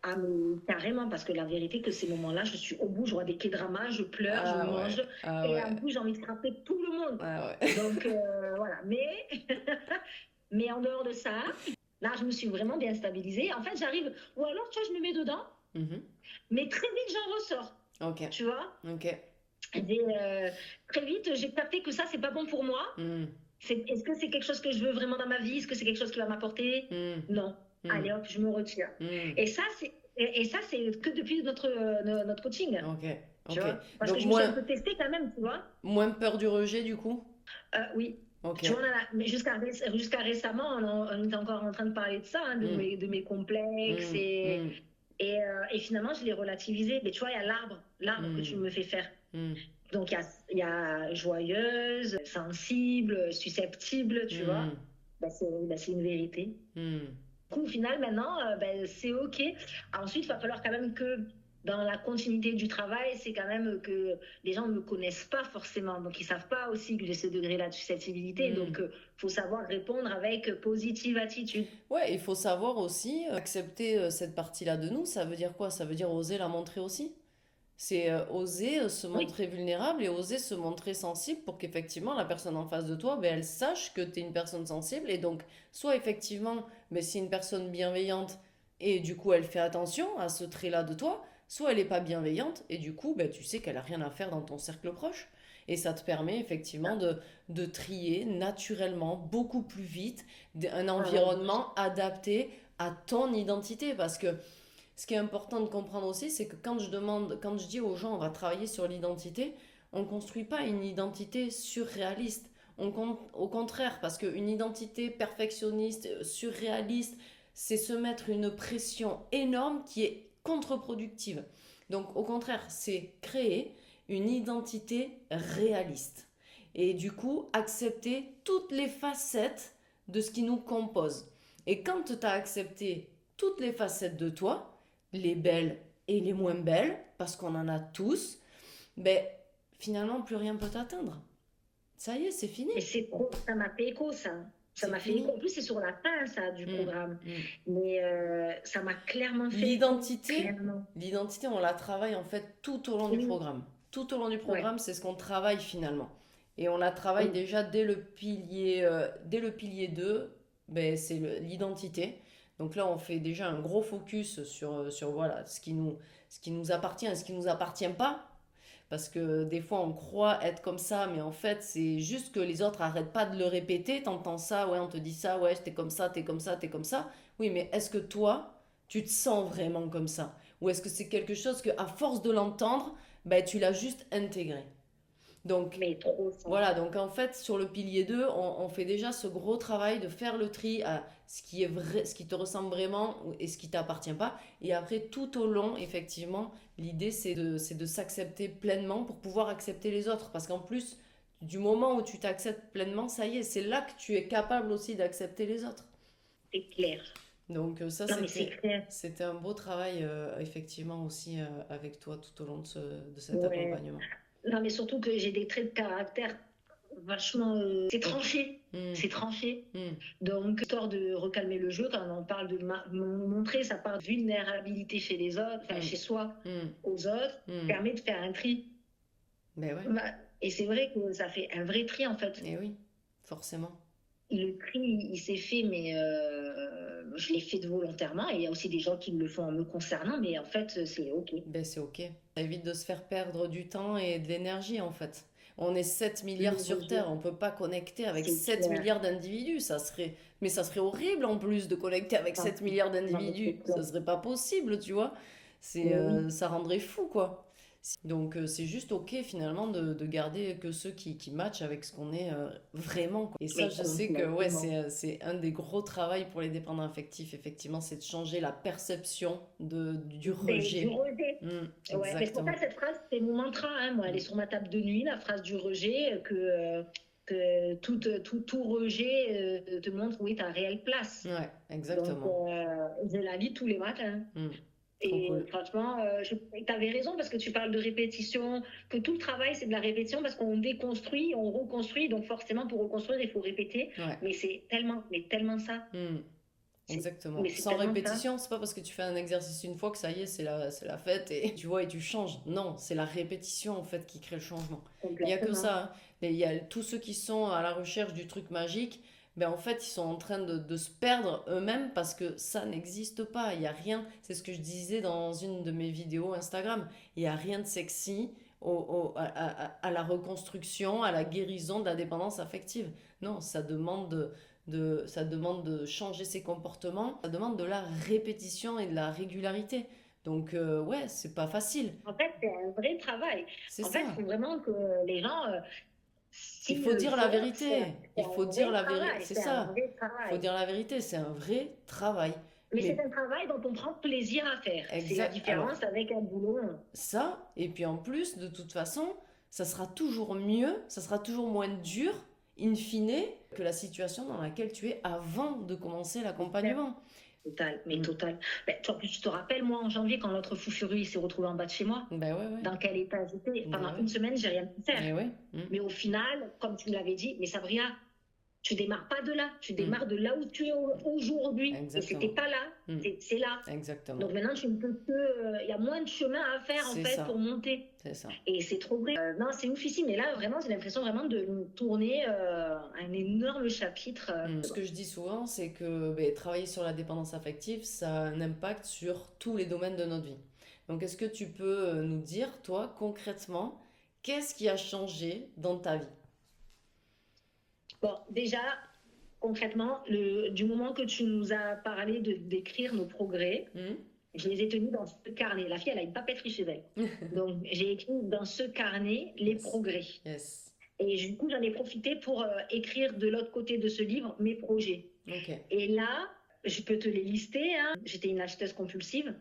[SPEAKER 1] Ah, mais carrément, parce que la vérité, que ces moments-là, je suis au bout, je vois des K-dramas, je pleure, je
[SPEAKER 2] Ah ouais,
[SPEAKER 1] mange,
[SPEAKER 2] ah
[SPEAKER 1] et en
[SPEAKER 2] ouais,
[SPEAKER 1] plus, j'ai envie de frapper tout le monde.
[SPEAKER 2] ah ouais.
[SPEAKER 1] Donc, voilà. Mais en dehors de ça, là, je me suis vraiment bien stabilisée. En fait, j'arrive, ou alors, tu vois, je me mets dedans,
[SPEAKER 2] Mhm.
[SPEAKER 1] mais très vite, j'en ressors.
[SPEAKER 2] Ok,
[SPEAKER 1] Tu vois?
[SPEAKER 2] ok.
[SPEAKER 1] Et, très vite, j'ai capté que ça, c'est pas bon pour moi.
[SPEAKER 2] Hmm,
[SPEAKER 1] Est-ce que c'est quelque chose que je veux vraiment dans ma vie? Est-ce que c'est quelque chose qui va m'apporter?
[SPEAKER 2] hmm,
[SPEAKER 1] Non.
[SPEAKER 2] hmm,
[SPEAKER 1] Allez hop, je me retire.
[SPEAKER 2] hmm.
[SPEAKER 1] Et ça, c'est que depuis notre coaching.
[SPEAKER 2] Ok,
[SPEAKER 1] Tu
[SPEAKER 2] ok.
[SPEAKER 1] vois? Parce que
[SPEAKER 2] Donc,
[SPEAKER 1] je me suis un peu testée quand même, tu vois?
[SPEAKER 2] moins peur du rejet, du coup?
[SPEAKER 1] Oui.
[SPEAKER 2] Ok.
[SPEAKER 1] Tu vois, mais jusqu'à récemment, on était encore en train de parler de ça, hein,
[SPEAKER 2] Hmm,
[SPEAKER 1] de mes complexes.
[SPEAKER 2] hmm, hmm,
[SPEAKER 1] Et finalement, je l'ai relativisé. Mais tu vois, il y a l'arbre que tu
[SPEAKER 2] hmm,
[SPEAKER 1] me fais faire.
[SPEAKER 2] hmm,
[SPEAKER 1] Donc, il y a joyeuse, sensible, susceptible, tu vois.
[SPEAKER 2] hmm,
[SPEAKER 1] C'est une vérité.
[SPEAKER 2] hmm.
[SPEAKER 1] Du coup, au final, maintenant, c'est OK. Ensuite, il va falloir quand même que dans la continuité du travail, c'est quand même que les gens ne me connaissent pas forcément. Donc, ils ne savent pas aussi que j'ai ce degré-là de susceptibilité.
[SPEAKER 2] Hmm.
[SPEAKER 1] Donc, il faut savoir répondre avec positive attitude.
[SPEAKER 2] Ouais, il faut savoir aussi accepter cette partie-là de nous. Ça veut dire quoi? Ça veut dire oser la montrer aussi. C'est oser se
[SPEAKER 1] Oui,
[SPEAKER 2] montrer vulnérable et oser se montrer sensible pour qu'effectivement la personne en face de toi, ben, elle sache que tu es une personne sensible. Et donc, soit effectivement, ben, c'est une personne bienveillante et du coup elle fait attention à ce trait-là de toi, soit elle n'est pas bienveillante et du coup ben, tu sais qu'elle a rien à faire dans ton cercle proche. Et ça te permet effectivement de trier naturellement, beaucoup plus vite, un environnement adapté à ton identité. Parce que ce qui est important de comprendre aussi, c'est que quand je dis aux gens on va travailler sur l'identité, on ne construit pas une identité surréaliste. Au contraire, parce qu'une identité perfectionniste, surréaliste, c'est se mettre une pression énorme qui est contre-productive. Donc au contraire, c'est créer une identité réaliste. Et du coup, accepter toutes les facettes de ce qui nous compose. Et quand tu as accepté toutes les facettes de toi, les belles et les moins belles, parce qu'on en a tous, ben finalement plus rien peut t'atteindre. Ça y est, c'est fini.
[SPEAKER 1] et ça m'a fait écho, ça. Ça
[SPEAKER 2] C'est
[SPEAKER 1] m'a fait écho.
[SPEAKER 2] fini.
[SPEAKER 1] En plus, c'est sur la fin, ça, du
[SPEAKER 2] Mm,
[SPEAKER 1] programme.
[SPEAKER 2] mm.
[SPEAKER 1] Mais ça m'a clairement fait écho.
[SPEAKER 2] L'identité,
[SPEAKER 1] Clairement.
[SPEAKER 2] l'identité, on la travaille en fait tout au long du
[SPEAKER 1] Oui,
[SPEAKER 2] programme. Tout au long du
[SPEAKER 1] ouais,
[SPEAKER 2] programme, c'est ce qu'on travaille finalement. Et on la travaille
[SPEAKER 1] oui.
[SPEAKER 2] déjà dès le pilier 2, ben, c'est l'identité. Donc là, on fait déjà un gros focus sur voilà, ce qui nous appartient et ce qui nous appartient pas. Parce que des fois, on croit être comme ça, mais en fait, c'est juste que les autres arrêtent pas de le répéter. T'entends ça, ouais, on te dit ça, ouais, t'es comme ça, t'es comme ça, t'es comme ça. Oui, mais est-ce que toi, tu te sens vraiment comme ça? Ou est-ce que c'est quelque chose que, à force de l'entendre, ben, tu l'as juste intégré? Donc,
[SPEAKER 1] Mais trop ça.
[SPEAKER 2] voilà, donc en fait, sur le pilier 2, on fait déjà ce gros travail de faire le tri à ce qui est vrai, ce qui te ressemble vraiment et ce qui t'appartient pas. Et après, tout au long, effectivement, l'idée, c'est de s'accepter pleinement pour pouvoir accepter les autres. Parce qu'en plus, du moment où tu t'acceptes pleinement, ça y est, c'est là que tu es capable aussi d'accepter les autres.
[SPEAKER 1] C'est clair.
[SPEAKER 2] Donc ça,
[SPEAKER 1] Non, mais c'est
[SPEAKER 2] c'était,
[SPEAKER 1] clair.
[SPEAKER 2] c'était un beau travail, effectivement, aussi avec toi tout au long de cet
[SPEAKER 1] Ouais.
[SPEAKER 2] accompagnement.
[SPEAKER 1] Non, mais surtout que j'ai des traits de caractère vachement. C'est tranché.
[SPEAKER 2] Hmm,
[SPEAKER 1] C'est tranché.
[SPEAKER 2] hmm,
[SPEAKER 1] Donc, histoire de recalmer le jeu, quand on parle de montrer sa part de vulnérabilité chez les autres, enfin
[SPEAKER 2] hmm,
[SPEAKER 1] chez soi,
[SPEAKER 2] hmm,
[SPEAKER 1] aux autres,
[SPEAKER 2] hmm.
[SPEAKER 1] permet de faire un tri.
[SPEAKER 2] Ben ouais.
[SPEAKER 1] Bah, et c'est vrai que ça fait un vrai tri en fait.
[SPEAKER 2] Eh oui, forcément.
[SPEAKER 1] Le tri, il s'est fait, mais je l'ai fait volontairement. Et il y a aussi des gens qui le font en me concernant, mais en fait, c'est OK.
[SPEAKER 2] Ben c'est ok. Ça évite de se faire perdre du temps et de l'énergie en fait. On est 7 milliards
[SPEAKER 1] Le
[SPEAKER 2] sur
[SPEAKER 1] rejet,
[SPEAKER 2] Terre, on peut pas connecter avec
[SPEAKER 1] c'est
[SPEAKER 2] 7
[SPEAKER 1] clair.
[SPEAKER 2] milliards d'individus, ça serait mais ça serait horrible en plus de connecter avec
[SPEAKER 1] Non,
[SPEAKER 2] 7 milliards
[SPEAKER 1] non, mais c'est
[SPEAKER 2] d'individus.
[SPEAKER 1] clair.
[SPEAKER 2] Ça serait pas possible, tu vois.
[SPEAKER 1] Mais oui,
[SPEAKER 2] Ça rendrait fou quoi. Donc c'est juste ok finalement de garder que ceux qui matchent avec ce qu'on est vraiment, quoi. Et ça,
[SPEAKER 1] mais
[SPEAKER 2] je sais que ouais,
[SPEAKER 1] complètement.
[SPEAKER 2] c'est un des gros travaux pour les dépendants affectifs, effectivement, c'est de changer la perception du
[SPEAKER 1] Du
[SPEAKER 2] rejet.
[SPEAKER 1] rejet.
[SPEAKER 2] Hmm,
[SPEAKER 1] Ouais, mais c'est pour ça
[SPEAKER 2] exactement.
[SPEAKER 1] que cette phrase, c'est mon mantra, hein, moi. Elle est
[SPEAKER 2] Hmm.
[SPEAKER 1] sur ma table de nuit, la phrase du rejet, que tout rejet te montre où est ta réelle place.
[SPEAKER 2] Ouais,
[SPEAKER 1] Donc,
[SPEAKER 2] exactement.
[SPEAKER 1] je la lis tous les matins.
[SPEAKER 2] Hmm, trop
[SPEAKER 1] Et
[SPEAKER 2] cool.
[SPEAKER 1] franchement, tu avais raison parce que tu parles de répétition, que tout le travail, c'est de la répétition parce qu'on déconstruit, on reconstruit. Donc, forcément, pour reconstruire, il faut répéter.
[SPEAKER 2] Ouais.
[SPEAKER 1] Mais tellement ça.
[SPEAKER 2] Hmm,
[SPEAKER 1] C'est-
[SPEAKER 2] exactement.
[SPEAKER 1] Mais c'est
[SPEAKER 2] Sans
[SPEAKER 1] tellement ça.
[SPEAKER 2] répétition, c'est pas parce que tu fais un exercice une fois que ça y est, c'est la fête et tu vois et tu changes. Non, c'est la répétition en fait qui crée le changement. Il y a que
[SPEAKER 1] Complètement.
[SPEAKER 2] ça, hein. Et il y a tous ceux qui sont à la recherche du truc magique, ben en fait ils sont en train de se perdre eux-mêmes parce que ça n'existe pas. Il y a rien. C'est ce que je disais dans une de mes vidéos Instagram. Il y a rien de sexy à la reconstruction, à la guérison de la dépendance affective. Non, ça demande de changer ses comportements, ça demande de la répétition et de la régularité. Donc, ouais, c'est pas facile.
[SPEAKER 1] En fait, c'est un vrai travail.
[SPEAKER 2] C'est
[SPEAKER 1] En fait, il
[SPEAKER 2] ça.
[SPEAKER 1] faut vraiment que les gens,
[SPEAKER 2] Il
[SPEAKER 1] s'ils
[SPEAKER 2] faut
[SPEAKER 1] le
[SPEAKER 2] dire la
[SPEAKER 1] font,
[SPEAKER 2] vérité.
[SPEAKER 1] c'est
[SPEAKER 2] Il faut
[SPEAKER 1] un
[SPEAKER 2] dire
[SPEAKER 1] vrai
[SPEAKER 2] la vérité.
[SPEAKER 1] travail.
[SPEAKER 2] C'est
[SPEAKER 1] C'est un
[SPEAKER 2] ça.
[SPEAKER 1] vrai
[SPEAKER 2] Il faut
[SPEAKER 1] travail.
[SPEAKER 2] dire la vérité. C'est un vrai travail.
[SPEAKER 1] Mais c'est
[SPEAKER 2] Mais
[SPEAKER 1] un travail dont on prend plaisir à faire. C'est la
[SPEAKER 2] exact. Alors,
[SPEAKER 1] différence avec un boulot.
[SPEAKER 2] ça, et puis en plus, de toute façon, ça sera toujours mieux, ça sera toujours moins dur, in fine, que la situation dans laquelle tu es avant de commencer l'accompagnement.
[SPEAKER 1] Total, mais
[SPEAKER 2] Mm.
[SPEAKER 1] total. Ben, en plus, tu te rappelles, moi, en janvier, quand l'autre fou furieux il s'est retrouvé en bas de chez moi,
[SPEAKER 2] Ben ouais, ouais.
[SPEAKER 1] dans quel état j'étais?
[SPEAKER 2] Ben
[SPEAKER 1] Pendant
[SPEAKER 2] ouais.
[SPEAKER 1] une semaine, j'ai rien pu faire.
[SPEAKER 2] Eh ouais. Mm.
[SPEAKER 1] Mais au final, comme tu me l'avais dit, mais Sabria, tu démarres pas de là, tu
[SPEAKER 2] Mm.
[SPEAKER 1] démarres de là où tu es aujourd'hui. Et c'était
[SPEAKER 2] Exactement.
[SPEAKER 1] pas là,
[SPEAKER 2] Mm.
[SPEAKER 1] c'est là.
[SPEAKER 2] Exactement.
[SPEAKER 1] Donc maintenant, tu ne peux que. Il y a moins de chemin à faire, en
[SPEAKER 2] C'est
[SPEAKER 1] fait, pour
[SPEAKER 2] ça.
[SPEAKER 1] monter.
[SPEAKER 2] C'est ça.
[SPEAKER 1] Et c'est trop vrai. Non, c'est oufissime. Mais là, vraiment, j'ai l'impression vraiment de nous tourner un énorme chapitre.
[SPEAKER 2] Ce que je dis souvent, c'est que ben, travailler sur la dépendance affective, ça a un impact sur tous les domaines de notre vie. Donc, est-ce que tu peux nous dire, toi, concrètement, qu'est-ce qui a changé dans ta vie?
[SPEAKER 1] Bon, déjà, concrètement, du moment que tu nous as parlé d'écrire nos progrès,
[SPEAKER 2] Hmm.
[SPEAKER 1] je les ai tenus dans ce carnet. La fille, elle a une papeterie chez elle. Donc, j'ai écrit dans ce carnet les
[SPEAKER 2] Yes.
[SPEAKER 1] progrès.
[SPEAKER 2] Yes.
[SPEAKER 1] Et du coup, j'en ai profité pour écrire de l'autre côté de ce livre mes projets.
[SPEAKER 2] Ok.
[SPEAKER 1] Et là, je peux te les lister, hein. J'étais une acheteuse compulsive.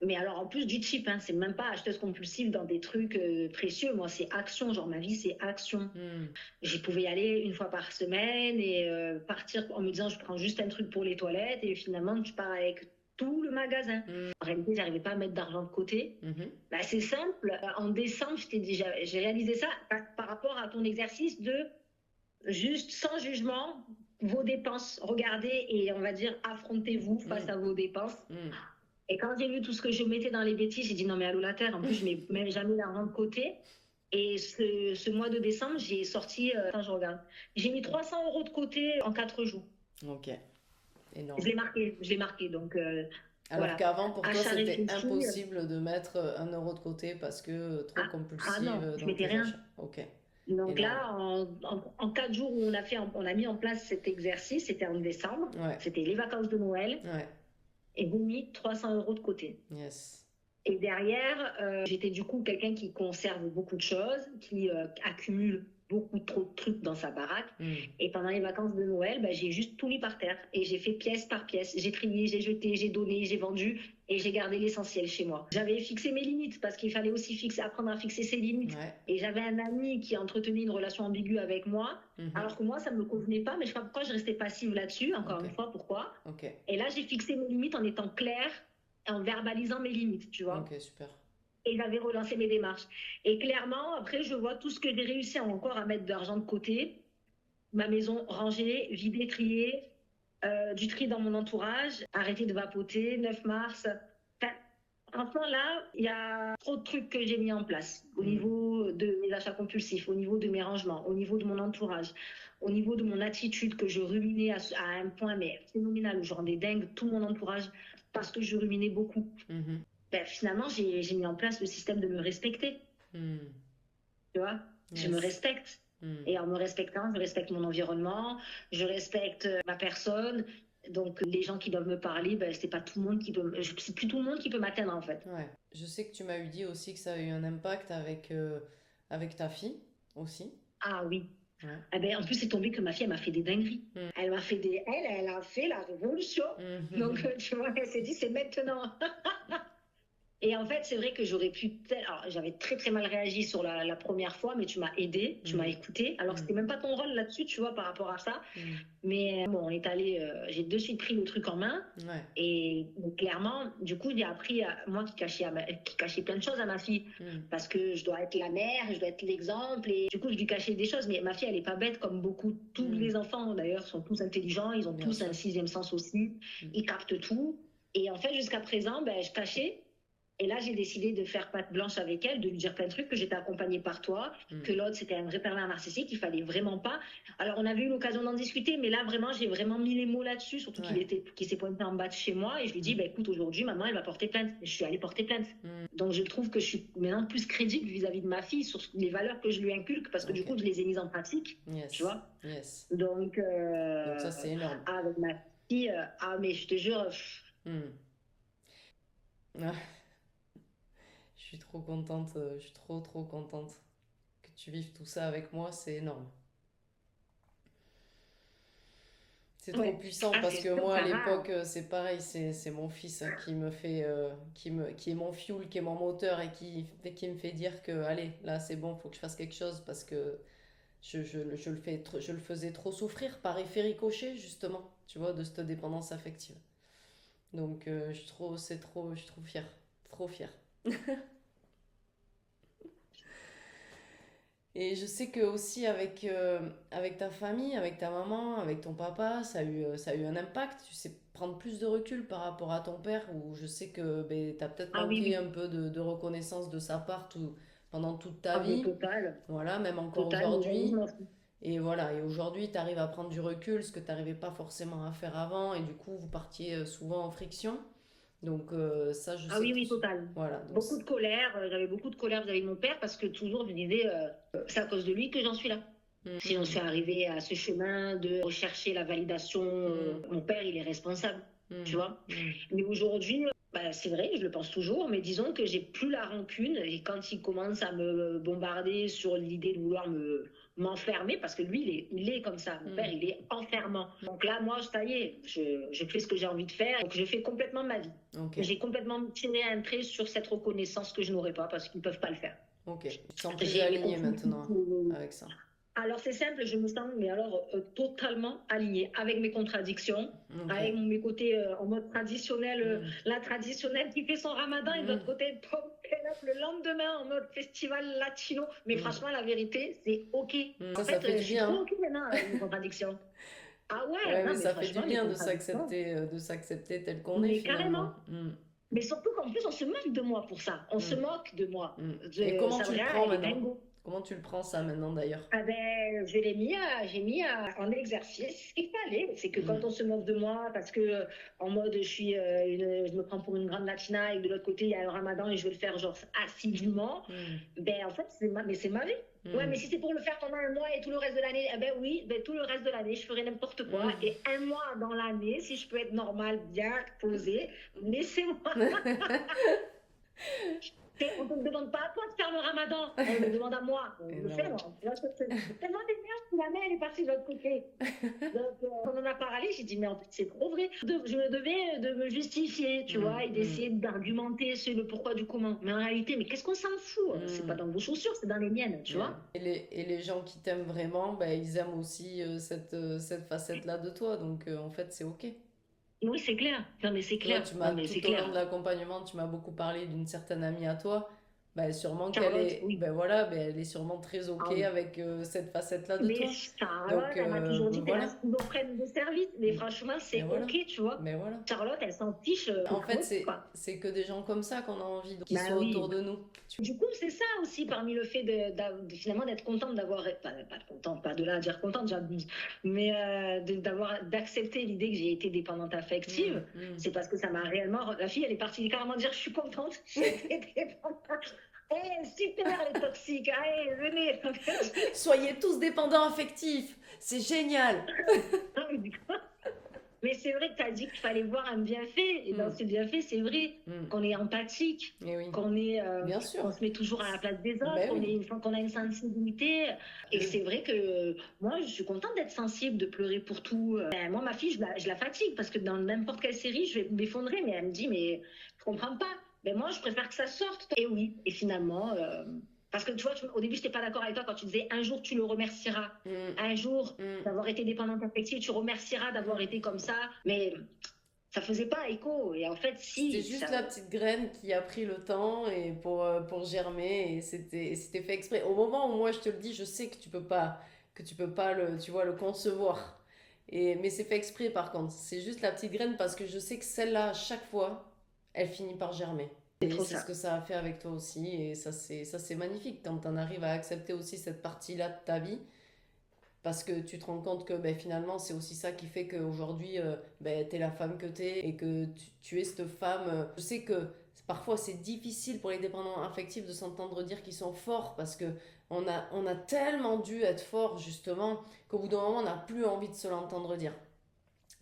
[SPEAKER 1] Mais alors, en plus du cheap, hein, c'est même pas acheteuse compulsive dans des trucs précieux. Moi, c'est action. Genre, ma vie, c'est action.
[SPEAKER 2] Hmm.
[SPEAKER 1] J'y pouvais y aller une fois par semaine et partir en me disant, je prends juste un truc pour les toilettes. Et finalement, tu pars avec tout le magasin.
[SPEAKER 2] Hmm.
[SPEAKER 1] En réalité, j'arrivais pas à mettre d'argent de côté.
[SPEAKER 2] Mhm.
[SPEAKER 1] Bah, c'est simple. En décembre, j'ai réalisé ça par rapport à ton exercice de juste sans jugement vos dépenses. Regardez et on va dire affrontez-vous face à vos dépenses.
[SPEAKER 2] Hmm.
[SPEAKER 1] Et quand j'ai vu tout ce que je mettais dans les bêtises, j'ai dit non mais allô la terre. En plus, je mets même jamais d'argent de côté. Et ce mois de décembre, j'ai sorti, attends, je regarde, j'ai mis 300 € de côté en 4 jours.
[SPEAKER 2] Ok.
[SPEAKER 1] Je
[SPEAKER 2] Énorme.
[SPEAKER 1] l'ai marqué, je l'ai marqué. Donc,
[SPEAKER 2] Alors
[SPEAKER 1] Voilà.
[SPEAKER 2] qu'avant, pour toi,
[SPEAKER 1] Achat
[SPEAKER 2] c'était
[SPEAKER 1] réfléchi.
[SPEAKER 2] impossible de mettre 1 euro de côté parce que trop
[SPEAKER 1] Ah
[SPEAKER 2] compulsive
[SPEAKER 1] non, je
[SPEAKER 2] dans
[SPEAKER 1] mettais
[SPEAKER 2] tes
[SPEAKER 1] rien.
[SPEAKER 2] achats. Ok,
[SPEAKER 1] Donc
[SPEAKER 2] énorme.
[SPEAKER 1] là, en 4 jours où on a mis en place cet exercice, c'était en décembre,
[SPEAKER 2] Ouais,
[SPEAKER 1] c'était les vacances de Noël,
[SPEAKER 2] ouais,
[SPEAKER 1] et j'ai mis 300 euros de côté.
[SPEAKER 2] yes.
[SPEAKER 1] Et derrière, j'étais du coup quelqu'un qui conserve beaucoup de choses, qui accumule beaucoup trop de trucs dans sa baraque.
[SPEAKER 2] Hmm.
[SPEAKER 1] Et pendant les vacances de Noël, bah, j'ai juste tout mis par terre. Et j'ai fait pièce par pièce. J'ai trié, j'ai jeté, j'ai donné, j'ai vendu. Et j'ai gardé l'essentiel chez moi. J'avais fixé mes limites parce qu'il fallait aussi apprendre à fixer ses limites.
[SPEAKER 2] Ouais.
[SPEAKER 1] Et j'avais un ami qui entretenait une relation ambiguë avec moi.
[SPEAKER 2] Mhm.
[SPEAKER 1] Alors que moi, ça ne me convenait pas. Mais je ne sais pas pourquoi je restais passive là-dessus. Encore
[SPEAKER 2] Ok.
[SPEAKER 1] une fois, pourquoi.
[SPEAKER 2] Ok,
[SPEAKER 1] Et là, j'ai fixé mes limites en étant claire, en verbalisant mes limites, tu vois.
[SPEAKER 2] ok, super.
[SPEAKER 1] Et j'avais relancé mes démarches. Et clairement, après, je vois tout ce que j'ai réussi encore à mettre de l'argent de côté. Ma maison rangée, vidée, triée, du tri dans mon entourage, arrêter de vapoter, 9 mars. Enfin, franchement, là, il y a trop de trucs que j'ai mis en place au niveau de mes achats compulsifs, au niveau de mes rangements, au niveau de mon entourage, au niveau de mon attitude que je ruminais à un point mais phénoménal où je rendais dingue tout mon entourage parce que je ruminais beaucoup.
[SPEAKER 2] Mhm.
[SPEAKER 1] Ben, finalement, j'ai mis en place le système de me respecter.
[SPEAKER 2] Hmm.
[SPEAKER 1] Tu vois, je me
[SPEAKER 2] Yes.
[SPEAKER 1] respecte.
[SPEAKER 2] Hmm.
[SPEAKER 1] Et en me respectant, je respecte mon environnement, je respecte ma personne. Donc, les gens qui doivent me parler, ben, c'est pas tout le monde qui peut, c'est plus tout le monde qui peut m'atteindre en fait.
[SPEAKER 2] Ouais. Je sais que tu m'as eu dit aussi que ça a eu un impact avec ta fille aussi.
[SPEAKER 1] Ah oui.
[SPEAKER 2] Ouais.
[SPEAKER 1] Eh ben, en plus, c'est tombé que ma fille, elle m'a fait des dingueries.
[SPEAKER 2] Hmm.
[SPEAKER 1] Elle a fait la révolution.
[SPEAKER 2] Mhm.
[SPEAKER 1] Donc, tu vois, elle s'est dit, c'est maintenant. Et en fait, c'est vrai que j'aurais pu. Alors, j'avais très très mal réagi sur la première fois, mais tu m'as aidé, tu m'as écouté. Alors, c'était même pas ton rôle là-dessus, tu vois, par rapport à ça. Mais bon, on est allé. J'ai de suite pris le truc en main.
[SPEAKER 2] Ouais.
[SPEAKER 1] Et donc, clairement, du coup, j'ai appris, moi qui cachais plein de choses à ma fille, parce que je dois être la mère, je dois être l'exemple. Et du coup, je lui cachais des choses. Mais ma fille, elle n'est pas bête comme beaucoup. Tous les enfants, d'ailleurs, sont tous intelligents. Ils ont
[SPEAKER 2] Bien
[SPEAKER 1] tous
[SPEAKER 2] sûr.
[SPEAKER 1] un sixième sens aussi. Ils captent tout. Et en fait, jusqu'à présent, ben, je cachais. Et là, j'ai décidé de faire patte blanche avec elle, de lui dire plein de trucs, que j'étais accompagnée par toi, que l'autre, c'était un vrai pervers narcissique, il fallait vraiment pas. Alors, on avait eu l'occasion d'en discuter, mais là, vraiment, j'ai vraiment mis les mots là-dessus, surtout
[SPEAKER 2] Ouais.
[SPEAKER 1] qu'il s'est pointé en bas de chez moi, et je lui dis, bah, écoute, aujourd'hui, maman, elle va porter plainte. Et je suis allée porter plainte. Donc, je trouve que je suis maintenant plus crédible vis-à-vis de ma fille sur les valeurs que je lui inculque, parce que du coup, je les ai mises en pratique,
[SPEAKER 2] Yes.
[SPEAKER 1] tu vois.
[SPEAKER 2] Yes.
[SPEAKER 1] Donc
[SPEAKER 2] ça, c'est énorme.
[SPEAKER 1] avec ma fille, mais je te jure.
[SPEAKER 2] Ah, je suis trop contente, je suis trop trop contente que tu vives tout ça avec moi, c'est énorme. C'est trop
[SPEAKER 1] Ouais.
[SPEAKER 2] puissant parce
[SPEAKER 1] C'est
[SPEAKER 2] que
[SPEAKER 1] sûr,
[SPEAKER 2] moi à
[SPEAKER 1] ça va.
[SPEAKER 2] l'époque c'est pareil, c'est mon fils qui me fait qui est mon fuel, qui est mon moteur et qui me fait dire que allez, là c'est bon, faut que je fasse quelque chose parce que je le faisais trop souffrir par effet ricochet justement, tu vois, de cette dépendance affective. Donc je suis trop fière, trop fière. Et je sais que aussi avec ta famille, avec ta maman, avec ton papa, ça a eu un impact. Tu sais prendre plus de recul par rapport à ton père, où je sais que ben, tu as peut-être
[SPEAKER 1] Ah oui,
[SPEAKER 2] manqué un
[SPEAKER 1] oui.
[SPEAKER 2] peu de reconnaissance de sa part pendant toute ta
[SPEAKER 1] Ah, mais
[SPEAKER 2] vie.
[SPEAKER 1] total.
[SPEAKER 2] Voilà, même encore
[SPEAKER 1] Total, mais aujourd'hui, je
[SPEAKER 2] aujourd'hui.
[SPEAKER 1] m'en fous.
[SPEAKER 2] Et voilà, et aujourd'hui, tu arrives à prendre du recul, ce que tu n'arrivais pas forcément à faire avant, et du coup, vous partiez souvent en friction. Donc ça, je
[SPEAKER 1] Ah
[SPEAKER 2] sais
[SPEAKER 1] oui,
[SPEAKER 2] que
[SPEAKER 1] oui, total.
[SPEAKER 2] voilà, donc
[SPEAKER 1] Beaucoup de colère. J'avais beaucoup de colère vis-à-vis de mon père parce que toujours, je me disais, c'est à cause de lui que j'en suis là. Si j'en suis arrivée à ce chemin de rechercher la validation, mon père, il est responsable, tu vois. Mais aujourd'hui, bah, c'est vrai, je le pense toujours, mais disons que j'ai plus la rancune. Et quand il commence à me bombarder sur l'idée de vouloir m'enfermer, parce que lui, il est comme ça. Mon père, il est enfermant. Donc là, moi, ça y est, je fais ce que j'ai envie de faire. Donc je fais complètement ma vie.
[SPEAKER 2] Ok,
[SPEAKER 1] J'ai complètement tiré un trait sur cette reconnaissance que je n'aurais pas parce qu'ils ne peuvent pas le faire.
[SPEAKER 2] ok. Tu te sens plus
[SPEAKER 1] J'ai mes
[SPEAKER 2] aligné
[SPEAKER 1] conflits.
[SPEAKER 2] maintenant avec ça.
[SPEAKER 1] Alors c'est simple, je me sens mais alors totalement alignée avec mes contradictions,
[SPEAKER 2] Ok.
[SPEAKER 1] avec mes côtés en mode traditionnel, la traditionnelle qui fait son ramadan et de l'autre côté pompée up le lendemain en mode festival latino. Mais franchement la vérité c'est ok. En
[SPEAKER 2] Ça
[SPEAKER 1] fait
[SPEAKER 2] fait
[SPEAKER 1] je
[SPEAKER 2] du
[SPEAKER 1] suis trop
[SPEAKER 2] bien.
[SPEAKER 1] ok maintenant avec mes contradictions. Ah ouais,
[SPEAKER 2] Ouais,
[SPEAKER 1] non
[SPEAKER 2] mais
[SPEAKER 1] mais
[SPEAKER 2] ça fait du
[SPEAKER 1] franchement mes
[SPEAKER 2] bien
[SPEAKER 1] contradictions.
[SPEAKER 2] de s'accepter tel qu'on est
[SPEAKER 1] Mais carrément.
[SPEAKER 2] finalement.
[SPEAKER 1] Mais surtout qu'en plus on se moque de moi pour ça. On se moque de moi.
[SPEAKER 2] Et comment
[SPEAKER 1] Ça
[SPEAKER 2] tu le
[SPEAKER 1] vrai,
[SPEAKER 2] prends
[SPEAKER 1] elle est
[SPEAKER 2] maintenant?
[SPEAKER 1] dingo.
[SPEAKER 2] Comment tu le prends ça maintenant d'ailleurs?
[SPEAKER 1] Ah ben, en exercice ce qu'il fallait. C'est que quand
[SPEAKER 2] Mm,
[SPEAKER 1] on se moque de moi, parce que en mode je me prends pour une grande latina et de l'autre côté il y a le ramadan et je veux le faire genre assidûment,
[SPEAKER 2] mm,
[SPEAKER 1] ben en fait mais c'est ma vie. Ouais, mais
[SPEAKER 2] mm,
[SPEAKER 1] si c'est pour le faire pendant un mois et tout le reste de l'année, eh ben oui, ben tout le reste de l'année, je ferai n'importe quoi.
[SPEAKER 2] mm.
[SPEAKER 1] Et un mois dans l'année, si je peux être normale, bien posée, laissez-moi. On ne te demande pas à toi de faire le ramadan, on me demande à moi. On le fait,
[SPEAKER 2] Énorme.
[SPEAKER 1] moi. C'est tellement d'énergie que la main, elle est partie de l'autre côté. Donc, quand on en a parlé, j'ai dit, mais en fait, c'est trop vrai. Je me devais de me justifier, tu
[SPEAKER 2] Mm,
[SPEAKER 1] vois, et
[SPEAKER 2] mm,
[SPEAKER 1] d'essayer d'argumenter sur le pourquoi du comment. Mais en réalité, mais qu'est-ce qu'on s'en fout? C'est pas
[SPEAKER 2] mm.
[SPEAKER 1] dans vos chaussures, c'est dans les miennes, tu
[SPEAKER 2] Yeah.
[SPEAKER 1] vois.
[SPEAKER 2] Et les gens qui t'aiment vraiment, ben, ils aiment aussi cette facette-là de toi. Donc, en fait, c'est OK.
[SPEAKER 1] Oui, c'est clair. Non, mais c'est
[SPEAKER 2] Tu vois,
[SPEAKER 1] clair. Non, mais c'est
[SPEAKER 2] tout au long de
[SPEAKER 1] clair.
[SPEAKER 2] l'accompagnement, tu m'as beaucoup parlé d'une certaine amie à toi. Ben, sûrement qu'elle
[SPEAKER 1] Charlotte,
[SPEAKER 2] est,
[SPEAKER 1] oui.
[SPEAKER 2] ben voilà, ben, elle est sûrement très
[SPEAKER 1] Ah
[SPEAKER 2] OK
[SPEAKER 1] oui.
[SPEAKER 2] avec cette facette-là de
[SPEAKER 1] Mais
[SPEAKER 2] toi.
[SPEAKER 1] Charlotte,
[SPEAKER 2] Donc,
[SPEAKER 1] elle m'a toujours dit, t'es la
[SPEAKER 2] voilà.
[SPEAKER 1] schizophrène de service. Mais
[SPEAKER 2] Mm.
[SPEAKER 1] franchement,
[SPEAKER 2] Mais
[SPEAKER 1] c'est
[SPEAKER 2] voilà.
[SPEAKER 1] OK, tu vois.
[SPEAKER 2] Mais voilà.
[SPEAKER 1] Charlotte, elle s'en fiche
[SPEAKER 2] En fait,
[SPEAKER 1] trop, quoi.
[SPEAKER 2] c'est que des gens comme ça qu'on a envie, qui
[SPEAKER 1] Bah
[SPEAKER 2] soient autour
[SPEAKER 1] oui.
[SPEAKER 2] de nous.
[SPEAKER 1] Du coup, c'est ça aussi, parmi le fait finalement d'être contente d'avoir, pas contente, pas de là à dire contente, j'abuse, mais d'accepter l'idée que j'ai été dépendante
[SPEAKER 2] Mm,
[SPEAKER 1] affective,
[SPEAKER 2] mm.
[SPEAKER 1] c'est parce que ça m'a réellement, la fille, elle est partie carrément dire, je suis contente, j'ai été dépendante. Eh, super les toxiques, allez, venez.
[SPEAKER 2] Soyez tous dépendants affectifs. C'est génial.
[SPEAKER 1] Mais c'est vrai que tu as dit qu'il fallait voir un bienfait. Et dans
[SPEAKER 2] Mm,
[SPEAKER 1] ce bienfait, c'est vrai
[SPEAKER 2] mm.
[SPEAKER 1] qu'on est empathique,
[SPEAKER 2] Et oui,
[SPEAKER 1] qu'on
[SPEAKER 2] bien sûr.
[SPEAKER 1] qu'on se met toujours à la place des autres,
[SPEAKER 2] Ben oui.
[SPEAKER 1] qu'on a une sensibilité. Et
[SPEAKER 2] Le...
[SPEAKER 1] c'est vrai que moi, je suis contente d'être sensible, de pleurer pour tout. Ben, moi, ma fille, je la fatigue parce que dans n'importe quelle série, je vais m'effondrer. Mais elle me dit, mais je comprends pas. Ben, moi, je préfère que ça sorte. Et oui, et finalement, parce que tu vois, au début, je n'étais pas d'accord avec toi quand tu disais un jour, tu le remercieras.
[SPEAKER 2] Mm,
[SPEAKER 1] Un jour,
[SPEAKER 2] mm,
[SPEAKER 1] d'avoir été dépendante affective, tu remercieras d'avoir
[SPEAKER 2] mm.
[SPEAKER 1] été comme ça. Mais ça faisait pas écho. Et en fait,
[SPEAKER 2] C'était
[SPEAKER 1] si,
[SPEAKER 2] juste
[SPEAKER 1] ça.
[SPEAKER 2] la petite graine qui a pris le temps et pour germer et c'était fait exprès. Au moment où moi je te le dis, je sais que tu peux pas le, tu vois, le concevoir. Mais c'est fait exprès par contre. C'est juste la petite graine parce que je sais que celle-là, à chaque fois, elle finit par germer.
[SPEAKER 1] C'est
[SPEAKER 2] Et
[SPEAKER 1] trop
[SPEAKER 2] c'est ce
[SPEAKER 1] ça.
[SPEAKER 2] que ça a fait avec toi aussi. Et ça c'est magnifique quand on arrive à accepter aussi cette partie-là de ta vie. Parce que tu te rends compte que ben, finalement, c'est aussi ça qui fait qu'aujourd'hui, ben, tu es la femme que tu es et que tu es cette femme. Je sais que parfois, c'est difficile pour les dépendants affectifs de s'entendre dire qu'ils sont forts parce que on a tellement dû être fort justement qu'au bout d'un moment, on n'a plus envie de se l'entendre dire.